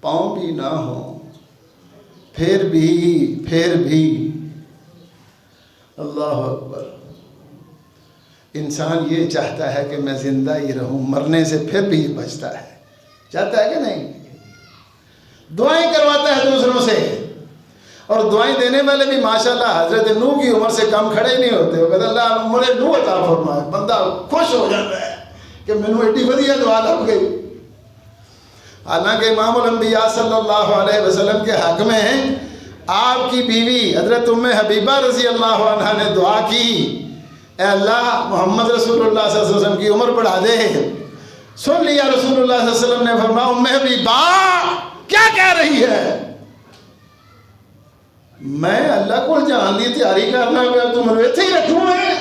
پاؤں بھی نہ ہوں، پھر بھی اللہ اکبر انسان یہ چاہتا ہے کہ میں زندہ ہی رہوں، مرنے سے پھر بھی بچتا ہے، چاہتا ہے کہ نہیں؟ دعائیں کرواتا ہے دوسروں سے، اور دعائیں دینے والے بھی ماشاءاللہ حضرت نوح کی عمر سے کم کھڑے ہی نہیں ہوتے۔ وہ کہتے اللہ عمر نوح عطا فرمائے، بندہ خوش ہو جاتا ہے کہ مینوں ایڈی ودیا دعا لگ گئی۔ حالانکہ امام الانبیاء صلی اللہ علیہ وسلم کے حق میں آپ کی بیوی حضرت ام حبیبہ رضی اللہ عنہ نے دعا کی، اے اللہ محمد رسول اللہ صلی اللہ علیہ وسلم کی عمر بڑھا دے۔ سن لیا رسول اللہ صلی اللہ علیہ وسلم نے فرمایا ام حبیبہ کیا کہہ رہی ہے؟ میں اللہ کو جان دی تیاری کرنا پیا، تم ایتھے ہی رکھوں میں؟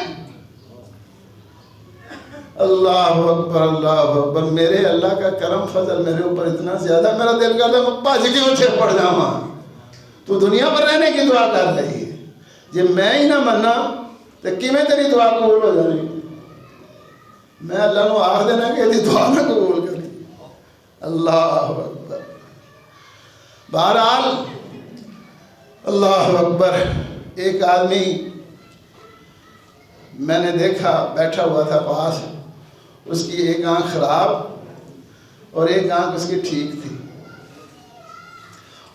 اللہ اکبر اللہ اکبر۔ میرے اللہ کا کرم فضل میرے اوپر اتنا زیادہ، میرا دل کرتا میں بھج کے اتھے پڑ جاواں، تو دنیا پر رہنے کی دعا کر رہی ہے، جی میں ہی نہ مننا تو کیویں تیری دعا قبول ہو جانی؟ میں اللہ کو آخ دینا کہ یہ دعا نہ قبول کری۔ اللہ اکبر۔ بہرحال اللہ اکبر۔ ایک آدمی میں نے دیکھا بیٹھا ہوا تھا پاس، اس کی ایک آنکھ خراب اور ایک آنکھ اس کی ٹھیک تھی۔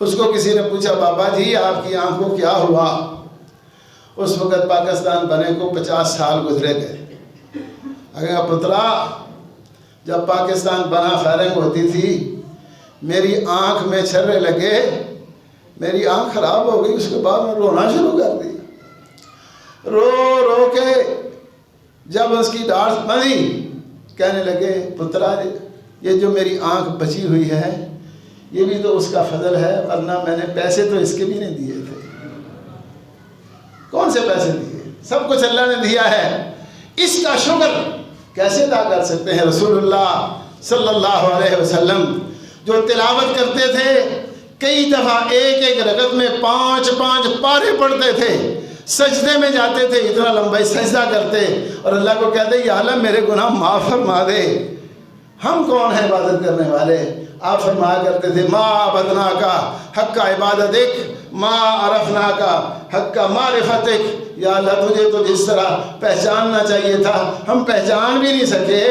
اس کو کسی نے پوچھا بابا جی آپ کی آنکھ کو کیا ہوا؟ اس وقت پاکستان بنے کو 50 سال گزرے گئے۔ اگر پترا جب پاکستان بنا فائرنگ ہوتی تھی میری آنکھ میں چھرے لگے، میری آنکھ خراب ہو گئی، اس کے بعد میں رونا شروع کر دیا۔ رو رو کے جب اس کی ڈانٹ بندھی کہنے لگے پترا یہ جو میری آنکھ بچی ہوئی ہے یہ بھی تو اس کا فضل ہے، ورنہ میں نے پیسے تو اس کے بھی نہیں دیے تھے۔ کون سے پیسے دیے؟ سب کچھ اللہ نے دیا ہے، اس کا شکر کیسے ادا کر سکتے ہیں؟ رسول اللہ صلی اللہ علیہ وسلم جو تلاوت کرتے تھے، کئی دفعہ ایک ایک رکعت میں 5 پارے پڑھتے تھے، سجدے میں جاتے تھے، اتنا لمبا سجدہ کرتے اور اللہ کو کہتے یا اللہ میرے گناہ معاف فرما دے۔ ہم کون ہیں عبادت کرنے والے؟ آپ فرمایا کرتے تھے ما عبدنا کا حق کا عبادتک ما عرفنا کا حق کا معرفتک، یا اللہ تجھے تو جس طرح پہچاننا چاہیے تھا ہم پہچان بھی نہیں سکے،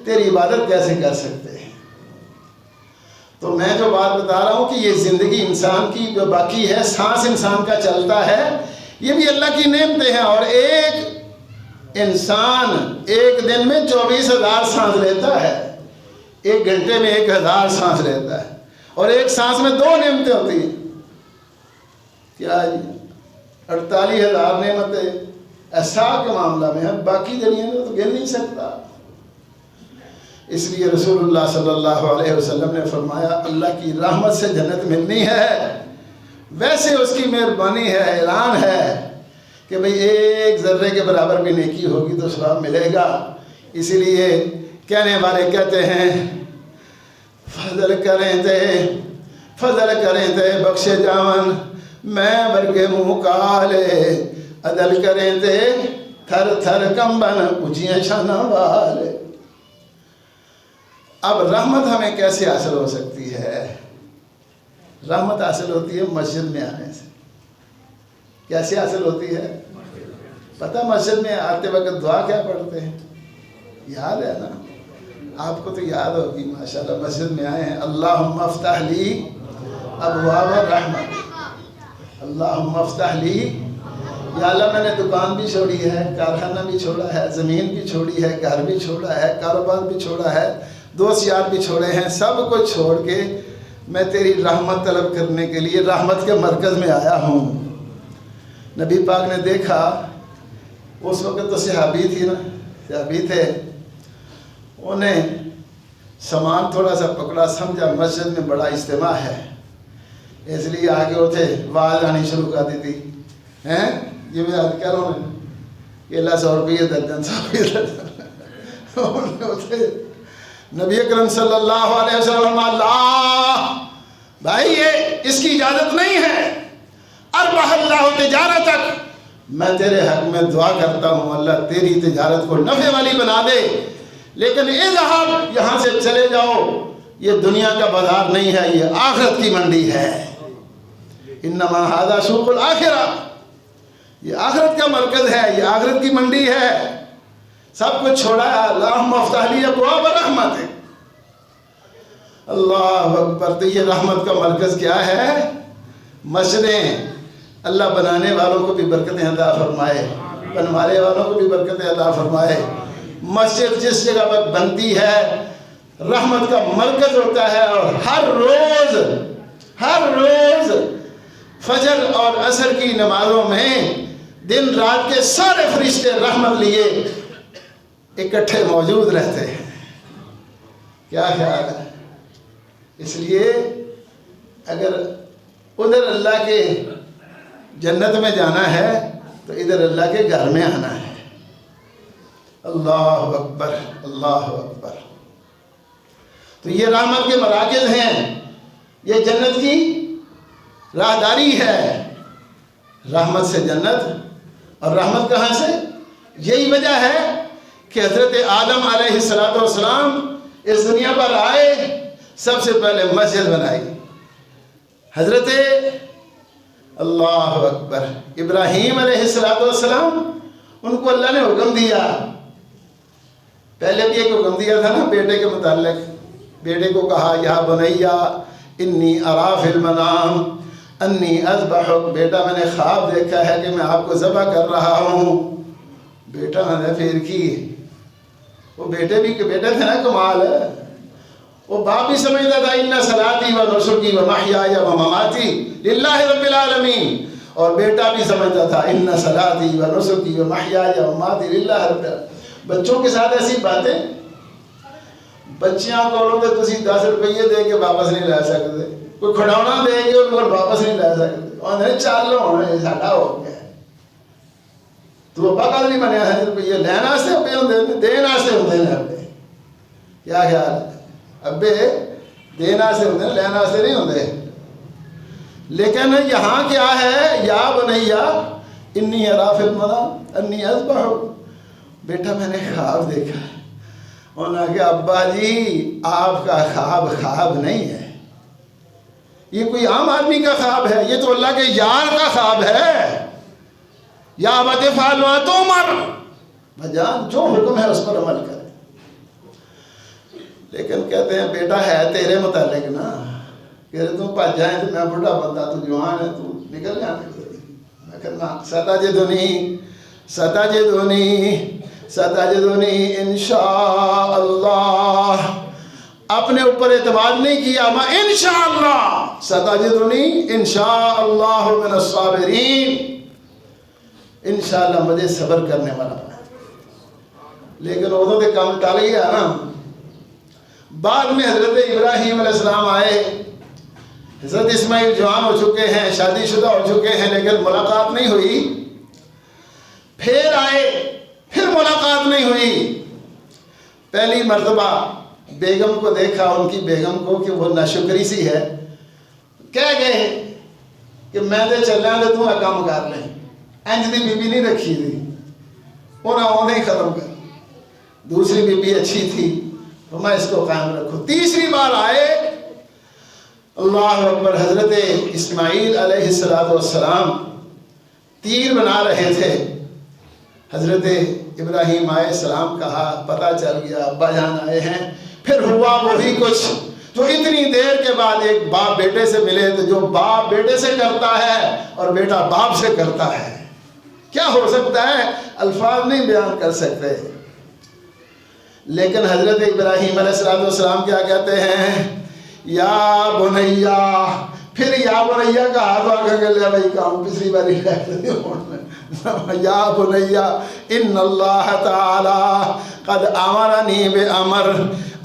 تیری عبادت کیسے کر سکتے ہیں؟ تو میں جو بات بتا رہا ہوں کہ یہ زندگی انسان کی جو باقی ہے، سانس انسان کا چلتا ہے، یہ بھی اللہ کی نعمتیں ہیں۔ اور ایک انسان ایک دن میں 24,000 سانس لیتا ہے، 1 گھنٹے میں 1,000 سانس لیتا ہے، اور ایک سانس میں 2 نعمتیں ہوتی ہیں۔ کیا 48,000 نعمتیں ایسا کا معاملہ میں ہے، باقی دنیا میں تو گر نہیں سکتا۔ اس لیے رسول اللہ صلی اللہ علیہ وسلم نے فرمایا اللہ کی رحمت سے جنت ملنی ہے، ویسے اس کی مہربانی ہے، اعلان ہے کہ بھئی 1 ذرے کے برابر بھی نیکی ہوگی تو ثواب ملے گا۔ اسی لیے کہنے والے کہتے ہیں فضل کریں تے بخشے جاون میں برگے منہ کالے، عدل کریں تے تھر تھر کمبن اونچیاں شاناں والے۔ اب رحمت ہمیں کیسے حاصل ہو سکتی ہے؟ رحمت حاصل ہوتی ہے مسجد میں آنے سے۔ کیسے حاصل ہوتی ہے؟ پتہ مسجد میں آتے وقت دعا کیا پڑھتے ہیں؟ یاد ہے نا؟ آپ کو تو یاد ہوگی ماشاءاللہ، مسجد میں آئے ہیں اللہم افتح لی ابواب الرحمت، اللہم افتح لی، یا اللہ میں نے دکان بھی چھوڑی ہے، کارخانہ بھی چھوڑا ہے، زمین بھی چھوڑی ہے، گھر بھی چھوڑا ہے، کاروبار بھی چھوڑا ہے، دوست یار بھی چھوڑے ہیں، سب کو چھوڑ کے میں تیری رحمت طلب کرنے کے لیے رحمت کے مرکز میں آیا ہوں۔ نبی پاک نے دیکھا، اس وقت تو صحابی تھی نا، صحابی تھے، انہیں سامان تھوڑا سا پکڑا، سمجھا مسجد میں بڑا اجتماع ہے، اس لیے آگے ہوتے آواز آنی شروع کر دی تھی، یہ میں یاد کر رہا ہوں کہ اللہ 100 روپیے درجن، 100 روپیے درجن ہوتے نبی اکرم صلی اللہ علیہ وسلم اللہ بھائی یہ اس کی اجازت نہیں ہے، اربح اللہ تجارتک، میں تیرے حق میں دعا کرتا ہوں اللہ تیری تجارت کو نفع والی بنا دے، لیکن اذهب یہاں سے چلے جاؤ، یہ دنیا کا بازار نہیں ہے، یہ آخرت کی منڈی ہے، انما ھذا سوق الآخرہ، یہ آخرت کا مرکز ہے، یہ آخرت کی منڈی ہے۔ سب کچھ چھوڑا ہے، اللہم افتح لی ابواب رحمت، اللہ اکبر۔ تو یہ رحمت کا مرکز کیا ہے؟ مسجدیں۔ اللہ بنانے والوں کو بھی برکتیں عطا فرمائے، بنوانے والوں کو بھی برکتیں عطا فرمائے۔ مسجد جس جگہ پر بنتی ہے رحمت کا مرکز ہوتا ہے، اور ہر روز فجر اور عصر کی نمازوں میں دن رات کے سارے فرشتے رحمت لیے اکٹھے موجود رہتے ہیں۔ کیا خیال ہے؟ اس لیے اگر ادھر اللہ کے جنت میں جانا ہے تو ادھر اللہ کے گھر میں آنا ہے۔ اللہ اکبر، اللہ اکبر۔ تو یہ رحمت کے مراکز ہیں، یہ جنت کی راہداری ہے، رحمت سے جنت۔ اور رحمت کہاں سے؟ یہی وجہ ہے کہ حضرت آدم علیہ السلام اس دنیا پر آئے، سب سے پہلے مسجد بنائی۔ حضرت اللہ اکبر ابراہیم علیہ السلام، ان کو اللہ نے حکم دیا، پہلے بھی ایک حکم دیا تھا نا بیٹے کے متعلق، بیٹے کو کہا یا بنیا انی ارا فی المنام انی اذبحک، بیٹا میں نے خواب دیکھا ہے کہ میں آپ کو ذبح کر رہا ہوں۔ بیٹا نے پھر کی، وہ بیٹے تھے نا، کمال ہے، وہ باپ بھی سمجھتا تھا ان صلاتی و نسکی و محیای و مماتی للہ رب العالمین، اور بیٹا بھی سمجھتا تھا ان صلاتی و نسکی و محیای و مماتی للہ رب العالمین۔ بچوں کے ساتھ ایسی باتیں، بچیاں کو تو تسی 10 روپیے دے کے واپس نہیں لے سکتے، کوئی کھڑونا دے کے ان کو واپس نہیں لے سکتے، انہیں چالو ہونا یہ ساڈا ہو گیا ہے۔ تو ابا کا نہیں بنیا ہے روپیے لین واسطے ابے ہوندے دین واسطے ہوندے نے ابے، کیا خیال ہے؟ ابے دین واسطے ہوندے لین واسطے نہیں ہوندے۔ لیکن یہاں کیا ہے، یا بنیا انی ارا فی المنام انی اذبحک، بیٹا میں نے خواب دیکھا ہے۔ انہوں نے کہا ابا جی آپ کا خواب خواب نہیں ہے، یہ کوئی عام آدمی کا خواب ہے، یہ تو اللہ کے یار کا خواب ہے۔ یا ابت افعل ما تؤمر، بھجان جو حکم ہے اس پر عمل کرے۔ لیکن کہتے ہیں بیٹا ہے تیرے متعلق نا، کہ تم بھج جائیں تو میں بڑھا بندہ، تو جوان ہے تو نکل جانے۔ میں کہنا ستجدنی انشاءاللہ، اپنے اوپر اعتماد نہیں کیا، میں انشاءاللہ ستجدنی انشاءاللہ من الصابرین، انشاءاللہ مجھے صبر کرنے والا بنا۔ لیکن ادھر تو کام ٹل گیا نا۔ بعد میں حضرت ابراہیم علیہ السلام آئے، حضرت اسماعیل جوان ہو چکے ہیں، شادی شدہ ہو چکے ہیں، لیکن ملاقات نہیں ہوئی۔ پھر آئے، پھر ملاقات نہیں ہوئی۔ پہلی مرتبہ بیگم کو دیکھا، ان کی بیگم کو، کہ وہ ناشکری سی ہے، کہہ گئے کہ میں دے چلیں تو تم کام کر لیں، انج دی بی بی نہیں رکھی تھی، انہیں ہی ختم کر۔ دوسری بی بی اچھی تھی، تو میں اس کو قائم رکھوں۔ تیسری بار آئے، اللہ اکبر، حضرت اسماعیل علیہ السلام تیر بنا رہے تھے، حضرت ابراہیم علیہ السلام کہا، پتہ چل گیا ابا جان آئے ہیں۔ پھر ہوا وہی کچھ جو اتنی دیر کے بعد ایک باپ بیٹے سے ملے، تو جو باپ بیٹے سے کرتا ہے اور بیٹا باپ سے کرتا ہے، کیا ہو سکتا ہے الفاظ نہیں بیان کر سکتے۔ لیکن حضرت ابراہیم علیہ السلام کیا کہتے ہیں، یا بنیا، پھر یا بنیا کا ہاتھ آگے کر لیا، بھائی کام پچھلی باری یا بنیا ان اللہ تعالی قد امرنی بامر،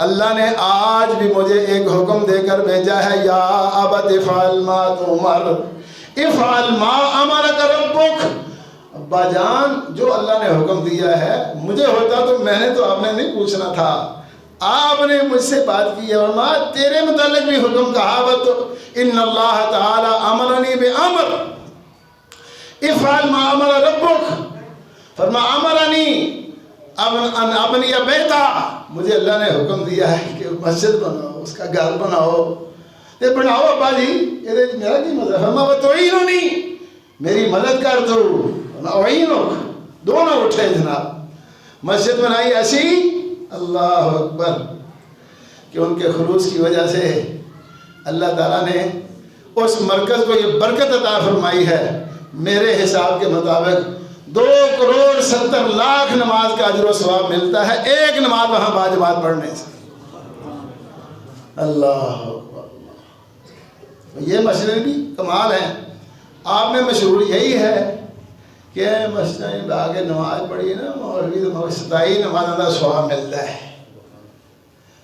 اللہ نے آج بھی مجھے ایک حکم دے کر بھیجا ہے، یا ابت افعل ما تؤمر افعل ما امرک ربک، ابا جان جو اللہ نے حکم دیا ہے، مجھے ہوتا تو میں نے تو آپ نے نہیں پوچھنا تھا، آپ نے مجھ سے بات کی ہے، اور میں تیرے متعلق بھی حکم کہا، تو ان اللہ تعالی امرنی بامر افعل ما امر ربک، فرما امرنی ان ابنی بیتا، مجھے اللہ نے حکم دیا ہے کہ مسجد بناؤ، اس کا گھر بناؤ، تے بناؤ ابا جی، یہ میرا کی مدد، فرما وتعیننی، میری مدد کر دو، اعینک، دونوں اٹھے جناب، مسجد بنائی ایسی، اللہ اکبر، کہ ان کے خلوص کی وجہ سے اللہ تعالیٰ نے اس مرکز کو یہ برکت عطا فرمائی ہے۔ میرے حساب کے مطابق 2,70,00,000 نماز کا اجر و ثواب ملتا ہے ایک نماز وہاں باجماعت پڑھنے سے۔ اللہ اکبر، یہ مسجد بھی کمال ہے۔ آپ میں مشہور یہی ہے کہ مسجد آگے نماز پڑھی نا، مولوی 27 نماز کا ثواب ملتا ہے۔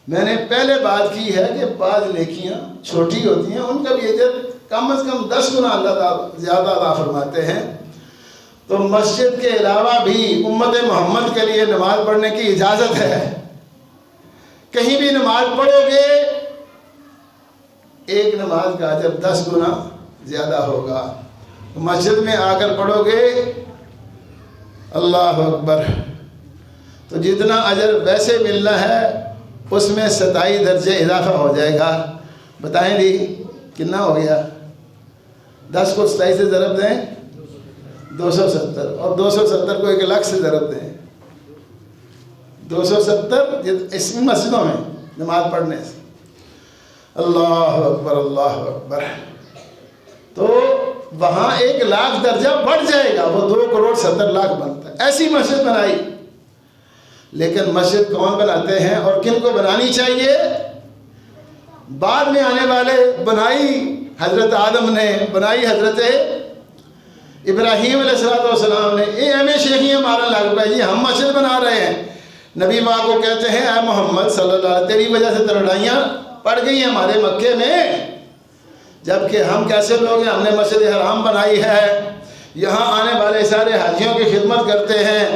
میں نے پہلے بات کی ہے کہ بعض نیکیاں چھوٹی ہوتی ہیں، ان کا بھی اجر کم از کم 10 گنا اللہ تعالیٰ زیادہ عطا فرماتے ہیں۔ تو مسجد کے علاوہ بھی امت محمد کے لیے نماز پڑھنے کی اجازت ہے، کہیں بھی نماز پڑھو گے ایک نماز کا اجر 10 گنا زیادہ ہوگا، مسجد میں آ کر پڑھو گے، اللہ اکبر، تو جتنا اجر ویسے ملنا ہے اس میں 27 درجے اضافہ ہو جائے گا۔ بتائیں جی کتنا ہو گیا؟ 10 کو 27 سے ضرب دیں 270، اور 270 کو 1,00,000 سے ضرب دیں 270 اس مسجدوں میں نماز پڑھنے سے۔ اللہ اکبر، اللہ اکبر، تو وہاں 1,00,000 درجہ بڑھ جائے گا، وہ 2,70,00,000 بنتا ہے۔ ایسی مسجد بنائی، لیکن مسجد کون بناتے ہیں اور کن کو بنانی چاہیے؟ بعد میں آنے والے، بنائی حضرت آدم نے، بنائی حضرت ابراہیم علیہ السلام نے یہ ایویں شیخیاں مارن لگ پائے جی ہم مسجد بنا رہے ہیں. نبی پاک کو کہتے ہیں اے محمد صلی اللہ علیہ وسلم تیری وجہ سے تو لڑائیاں پڑ گئی ہیں ہمارے مکے میں، جبکہ ہم کیسے لوگ ہیں، ہم نے مسجد حرام بنائی ہے، یہاں آنے والے سارے حاجیوں کی خدمت کرتے ہیں.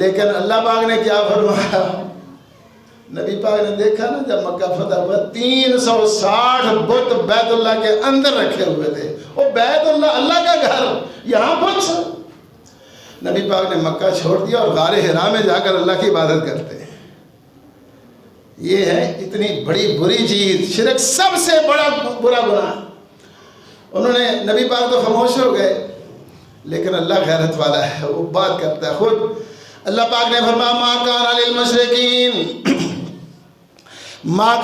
لیکن اللہ پاک نے کیا فرمایا؟ نبی پاک نے دیکھا نا جب مکہ فتح ہوا 360 بت بیت اللہ کے اندر رکھے ہوئے تھے. وہ بیت اللہ اللہ کا گھر، یہاں بت. نبی پاک نے مکہ چھوڑ دیا اور غار حرا میں جا کر اللہ کی عبادت کرتے ہیں. یہ ہے اتنی بڑی بری چیز، شرک سب سے بڑا برا گناہ. انہوں نے نبی پاک تو خاموش ہو گئے، لیکن اللہ غیرت والا ہے، وہ بات کرتا ہے خود. اللہ پاک نے فرمایا ما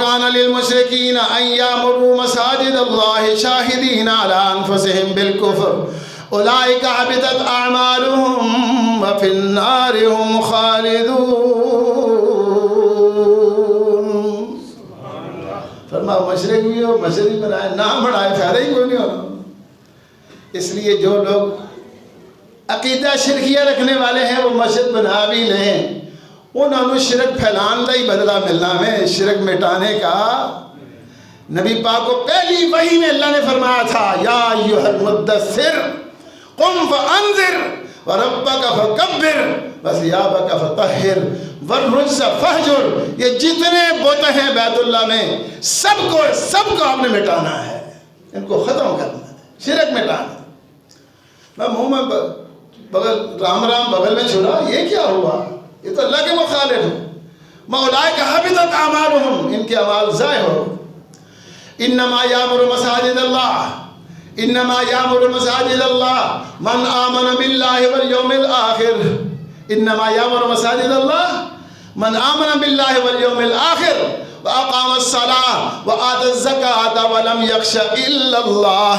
کان للمشرکین ان یامروا مساجد اللہ شاہدین علی انفسہم بالکفر اولئک حبطت اعمالہم وفی النار ہم خالدون. فرمایا مشرق بھی ہو مسجد بھی بنائے نہ بنائے فائدہ ہی کوئی نہیں ہونا. اس لیے جو لوگ عقیدہ شرکیہ رکھنے والے ہیں وہ مسجد بنا بھی لیں، انہوں نے شرک پھیلان کا ہی بدلہ ملنا ہے، شرک مٹانے کا. نبی پاک کو پہلی وحی میں اللہ نے فرمایا تھا یا ایھا المدثر قم فانذر وربک فکبر وثیابک فطہر والرجز فہجر. یہ جتنے بت ہیں بیت اللہ میں سب کو آپ نے مٹانا ہے، ان کو ختم کرنا ہے، شرک مٹانا ہے. میں منہ میں بغل رام رام بغل میں چھڑا، یہ کیا ہوا؟ یہ تو اللہ کے مخالف ہیں. اولئک حبطت اعمالہم، ان کے اعمال ضائع ہو. انما یامر مساجد اللہ من آمن باللہ والیوم الآخر. انما یامر مساجد اللہ من آمن باللہ والیوم الآخر واقام الصلاۃ وآتى الزکاۃ ولم یخش الا اللہ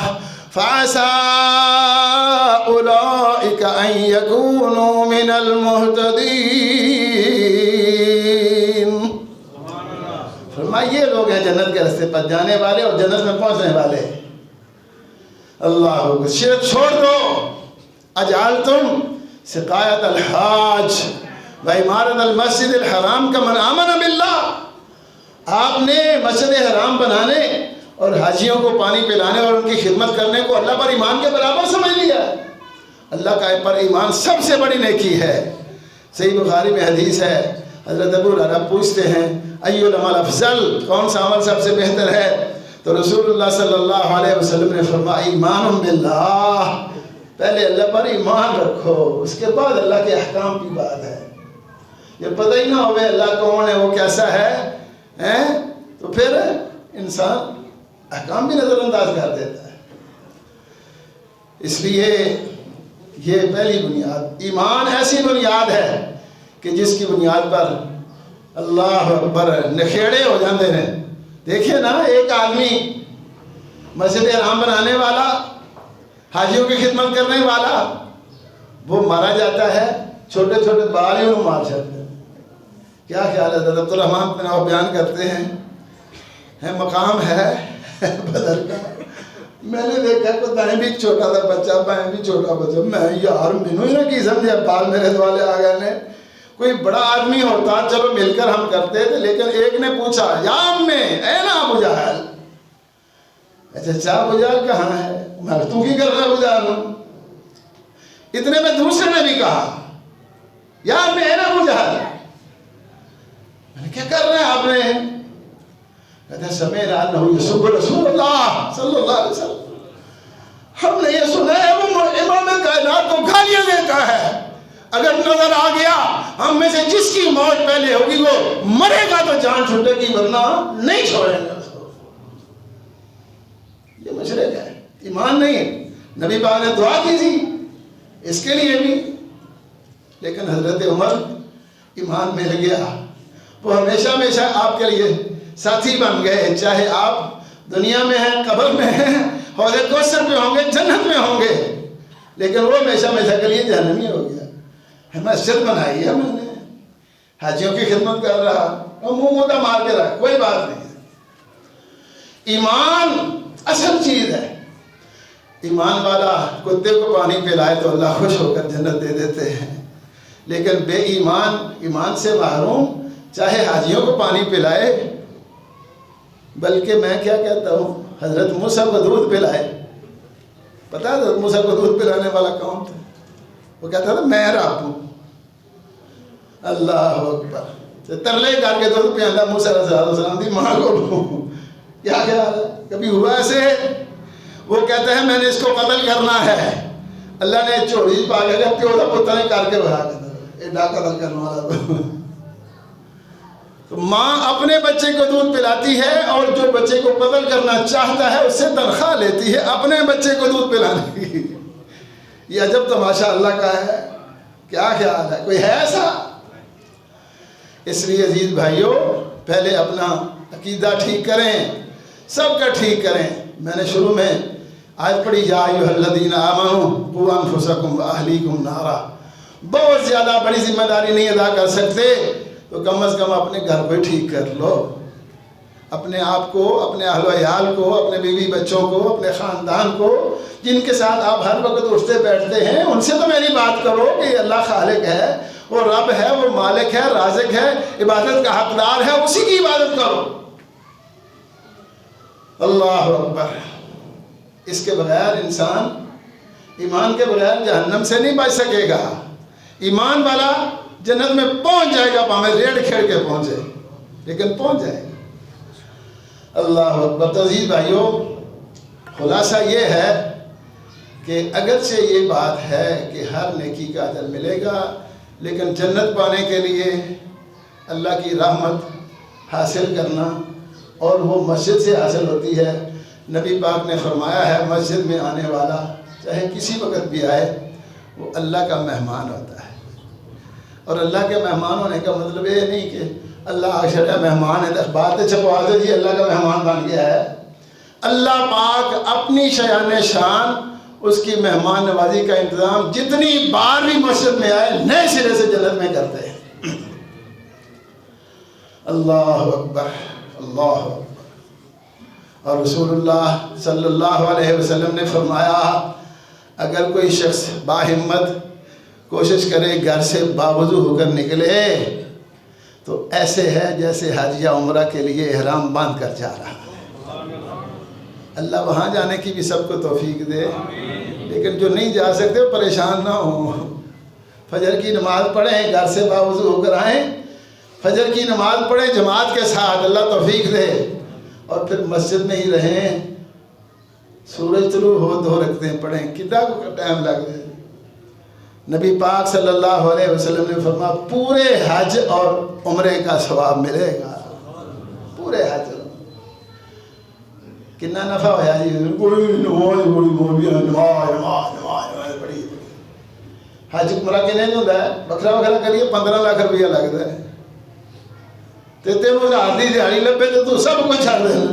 فعسى أولئك أن يكونوا من المهتدين. فرمایا یہ لوگ ہیں جنت کے راستے پر جانے والے اور جنت میں پہنچنے والے. اللہ اکبر. شرک چھوڑ دو. اجعلتم سقایت الحاج وعمارت المسجد الحرام كمن آمن باللہ. آپ نے مسجد حرام بنانے اور حاجیوں کو پانی پلانے اور ان کی خدمت کرنے کو اللہ پر ایمان کے برابر سمجھ لیا. اللہ کا پر ایمان سب سے بڑی نیکی ہے. صحیح بخاری میں حدیث ہے، حضرت ابو ہریرہ پوچھتے ہیں ای العمل افضل، کون سا عمل سب سے بہتر ہے؟ تو رسول اللہ صلی اللہ علیہ وسلم نے فرمایا ایمان باللہ، پہلے اللہ پر ایمان رکھو، اس کے بعد اللہ کے احکام کی بات ہے. یہ پتہ ہی نہ ہوئے اللہ کون ہے، وہ کیسا ہے تو پھر انسان احکام بھی نظر انداز کر دیتا ہے. اس لیے یہ پہلی بنیاد، ایمان ایسی بنیاد ہے کہ جس کی بنیاد پر اللہ اکبر نکھیڑے ہو جاتے ہیں. دیکھیے نا، ایک آدمی مسجد حرام بنانے والا، حاجیوں کی خدمت کرنے والا، وہ مارا جاتا ہے، چھوٹے چھوٹے بال ہی انہوں مار جاتے ہیں. کیا خیال ہے؟ حضرت عبدالرحمن بن عوف بیان کرتے ہیں مقام ہے بدر کا. میں نے دیکھا کہ دائیں بھی چھوٹا تھا بچہ، بائیں بھی چھوٹا بچہ. میں یار مینوں ہی نہ کی سمجھے، بال میرے دوالے آ گئے نے. کوئی بڑا آدمی ہوتا چلو مل کر ہم کرتے تھے، لیکن ایک نے پوچھا یا امی این ابو جہل. اچھا ابو جہل کہاں ہے؟ میں تو کی کر رہا ابو جہل ہوں. اتنے میں دوسرے نے بھی کہا یا امی این ابو جہل. میں نے کیا کر رہے ہیں آپ نے؟ کہتے ہیں سمیعنا انہ یسب رسول اللہ صلی اللہ علیہ وسلم. ہم نے یہ سنا ہے وہ امام کائنات کو گالیاں دیتا ہے. اگر نظر آ گیا ہم میں سے جس کی موت پہلے ہوگی وہ مرے گا تو جان چھوٹے گی، ورنہ نہیں چھوڑیں گے اس کو. یہ مشرک ہے، ایمان نہیں ہے. نبی پاک نے دعا کی تھی اس کے لیے بھی، لیکن حضرت عمر ایمان مل گیا. وہ ہمیشہ ہمیشہ آپ کے لیے ساتھی بن گئے، چاہے آپ دنیا میں ہیں، قبر میں ہیں، حوض کوثر میں ہوں گے، جنت میں ہوں گے، لیکن وہ ہمیشہ ہمیشہ کے لیے جہنمی ہو گیا. مسجد بنائی ہے میں نے، حاجیوں کی خدمت کر رہا، اور منہ موٹا مار کے رہا، کوئی بات نہیں. ایمان اصل چیز ہے. ایمان والا کتے کو پانی پلائے تو اللہ خوش ہو کر جنت دے دیتے ہیں، لیکن بے ایمان ایمان سے محروم چاہے حاجیوں کو پانی پلائے، بلکہ میں کیا کہتا ہوں، حضرت موسیٰ کو دودھ پلائے. پتہ ہے حضرت موسیٰ کو دودھ پلانے والا کون تھا؟ وہ کہتا تھا میں رب ہوں. اللہ اکبر. ترلے کر کے دودھ پلانا موسیٰ علیہ السلام دی ماں کو کیا خیال ہے؟ کبھی ہوا ایسے؟ وہ کہتا ہے میں نے اس کو قتل کرنا ہے. اللہ نے چوڑی پا کے پیو کا پتر نے کر کے بہا کے ایڈا قتل کرنے والا. تو ماں اپنے بچے کو دودھ پلاتی ہے اور جو بچے کو قتل کرنا چاہتا ہے اس سے تنخواہ لیتی ہے اپنے بچے کو دودھ پلانے کی. یہ عجب تماشا اللہ کا ہے. کیا خیال ہے؟ کوئی ہے ایسا؟ اس لیے عزیز بھائیوں، پہلے اپنا عقیدہ ٹھیک کریں، سب کا ٹھیک کریں. میں نے شروع میں آیت پڑھی یا ایھا الذین آمنوا قوا انفسکم واہلیکم نارا. بہت زیادہ بڑی ذمہ داری نہیں ادا کر سکتے تو کم از کم اپنے گھر کو ٹھیک کر لو، اپنے آپ کو، اپنے اہل و عیال کو، اپنے بیوی بچوں کو، اپنے خاندان کو، جن کے ساتھ آپ ہر وقت اٹھتے بیٹھتے ہیں، ان سے تو میری بات کرو کہ اللہ خالق ہے، وہ رب ہے، وہ مالک ہے، رازق ہے، عبادت کا حقدار ہے، اسی کی عبادت کرو. اللہ اکبر. اس کے بغیر انسان ایمان کے بغیر جہنم سے نہیں بچ سکے گا. ایمان والا جنت میں پہنچ جائے گا، پاویں ریڑھ کھیڑ کے پہنچے لیکن پہنچ جائے گا. اللہ اکبر. عزیز بھائیوں، خلاصہ یہ ہے کہ اگرچہ یہ بات ہے کہ ہر نیکی کا اجر ملے گا، لیکن جنت پانے کے لیے اللہ کی رحمت حاصل کرنا، اور وہ مسجد سے حاصل ہوتی ہے. نبی پاک نے فرمایا ہے مسجد میں آنے والا چاہے کسی وقت بھی آئے وہ اللہ کا مہمان ہوتا ہے. اور اللہ کے مہمان ہونے کا مطلب یہ نہیں کہ اللہ عاشق مہمان ہے، بات چھپوا دے جی اللہ کا مہمان بن گیا ہے. اللہ پاک اپنی شایان شان اس کی مہمان نوازی کا انتظام جتنی بار بھی مسجد میں آئے نئے سرے سے جنت میں کرتے ہیں. اللہ اکبر. اللہ اکبر. اور رسول اللہ صلی اللہ علیہ وسلم نے فرمایا اگر کوئی شخص باہمت کوشش کرے گھر سے باوضو ہو کر نکلے تو ایسے ہے جیسے حج یا عمرہ کے لیے احرام باندھ کر جا رہا ہے. اللہ وہاں جانے کی بھی سب کو توفیق دے، لیکن جو نہیں جا سکتے وہ پریشان نہ ہوں. فجر کی نماز پڑھیں، گھر سے باوضو ہو کر آئیں، فجر کی نماز پڑھیں جماعت کے ساتھ، اللہ توفیق دے، اور پھر مسجد میں ہی رہیں. سورج طلوع ہو 2 رکعتیں پڑھیں، کتنا کو ٹائم لگ جائے. نبی پاک صلی اللہ علیہ وسلم نے فرمایا پورے حج اور عمرے کا ثواب ملے گا. پورے حج کتنا نفع ہوا جی. بڑی حج عمرہ کے نہیں ہوتا ہے، بکرا وغیرہ کریے 15 لاکھ روپیہ لگتا ہے. تینوں آدھی دیہڑی لبے تو سب کچھ چھڑ دینا.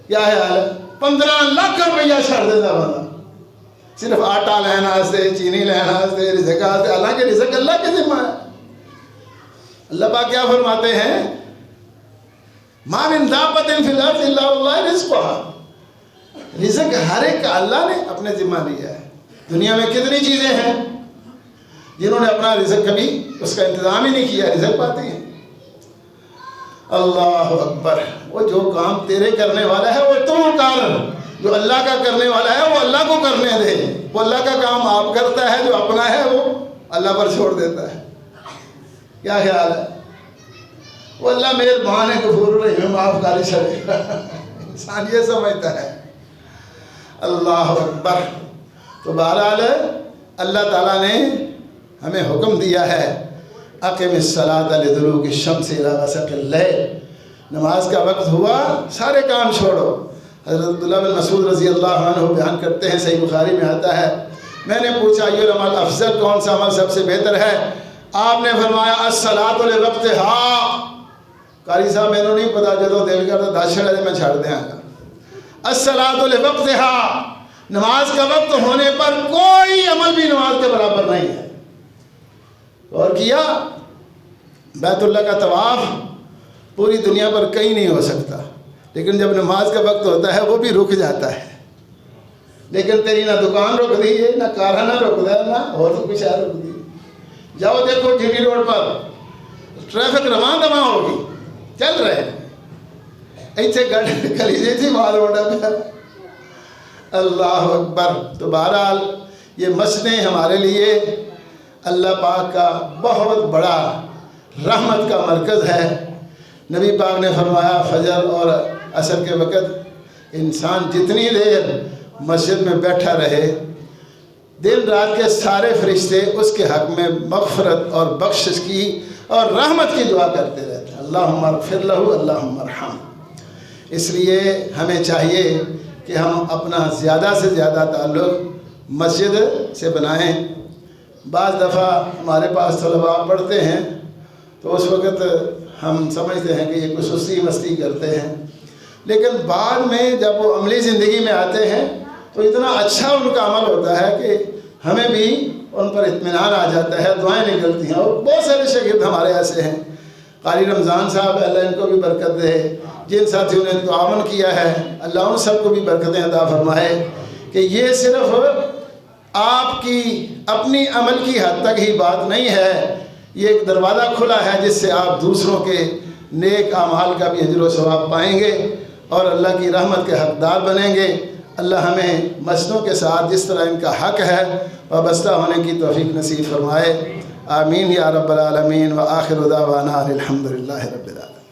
کیا خیال ہے؟ 15 لاکھ روپیہ چھڑ دینا بندہ صرف آٹا لینا سے، چینی لینا سے، رزق سے. حالانکہ رزق اللہ کے ذمہ ہے. اللہ پاک کیا فرماتے ہیں؟ ما من دابۃ فی الارض الا اللہ رزقها. رزق ہر ایک کا اللہ نے اپنے ذمہ لیا ہے. دنیا میں کتنی چیزیں ہیں جنہوں نے اپنا رزق کبھی اس کا انتظام ہی نہیں کیا، رزق پاتے ہیں. اللہ اکبر. وہ جو کام تیرے کرنے والا ہے وہ تو کر، جو اللہ کا کرنے والا ہے وہ اللہ کو کرنے دے. وہ اللہ کا کام آپ کرتا ہے، جو اپنا ہے وہ اللہ پر چھوڑ دیتا ہے. کیا خیال ہے؟ وہ اللہ مہربان ہے، غفور رحیم، معاف کاری شرے. انسان یہ سمجھتا ہے. اللہ اکبر. تو بہرحال اللہ تعالیٰ نے ہمیں حکم دیا ہے اقم الصلاۃ لدلوک الشمس الی غسق اللیل. نماز کا وقت ہوا سارے کام چھوڑو. حضرت عبداللہ بن مسعود رضی اللہ عنہ بیان کرتے ہیں، صحیح بخاری میں آتا ہے، میں نے پوچھا یہ العمل افضل، کون سا عمل سب سے بہتر ہے؟ آپ نے فرمایا الصلاۃ لوقتہا. قاری صاحب میں نے نہیں پتا جدو دل کرتا 10 چھڑے میں چھڑ دیاں گا. الصلاۃ لوقتہا، نماز کا وقت ہونے پر کوئی عمل بھی نماز کے برابر نہیں ہے. اور کیا بیت اللہ کا طواف پوری دنیا پر کہیں نہیں ہو سکتا، لیکن جب نماز کا وقت ہوتا ہے وہ بھی رک جاتا ہے. لیکن تیری نہ دکان رک دی ہے، نہ کارخانہ رک دیا، نہ اور تو کچھ رک دی۔ جاؤ دیکھو جی ٹی روڈ پر ٹریفک رواں دواں ہوگی، چل رہے ہیں، ایتھے گاڑی کلیجی تھی مال روڈ پر۔ اللہ اکبر۔ تو بہرحال یہ مسجدیں ہمارے لیے اللہ پاک کا بہت بڑا رحمت کا مرکز ہے۔ نبی پاک نے فرمایا فجر اور عصر کے وقت انسان جتنی دیر مسجد میں بیٹھا رہے، دن رات کے سارے فرشتے اس کے حق میں مغفرت اور بخشش کی اور رحمت کی دعا کرتے رہتے ہیں، اللہم اغفر لہ اللہم ارحم۔ اس لیے ہمیں چاہیے کہ ہم اپنا زیادہ سے زیادہ تعلق مسجد سے بنائیں۔ بعض دفعہ ہمارے پاس طلباء پڑھتے ہیں تو اس وقت ہم سمجھتے ہیں کہ یہ کچھ سستی مستی کرتے ہیں، لیکن بعد میں جب وہ عملی زندگی میں آتے ہیں تو اتنا اچھا ان کا عمل ہوتا ہے کہ ہمیں بھی ان پر اطمینان آ جاتا ہے، دعائیں نکلتی ہیں۔ اور بہت سارے شاگرد ہمارے ایسے ہیں، قاری رمضان صاحب اللہ ان کو بھی برکت دے، جن ساتھیوں نے تعاون کیا ہے اللہ ان سب کو بھی برکتیں عطا فرمائے، کہ یہ صرف آپ کی اپنی عمل کی حد تک ہی بات نہیں ہے، یہ ایک دروازہ کھلا ہے جس سے آپ دوسروں کے نیک اعمال کا بھی اجر و ثواب پائیں گے اور اللہ کی رحمت کے حقدار بنیں گے۔ اللہ ہمیں مسجدوں کے ساتھ جس طرح ان کا حق ہے وابستہ ہونے کی توفیق نصیب فرمائے۔ آمین یا رب العالمین، وآخر دعوانا الحمدللہ رب العالمین۔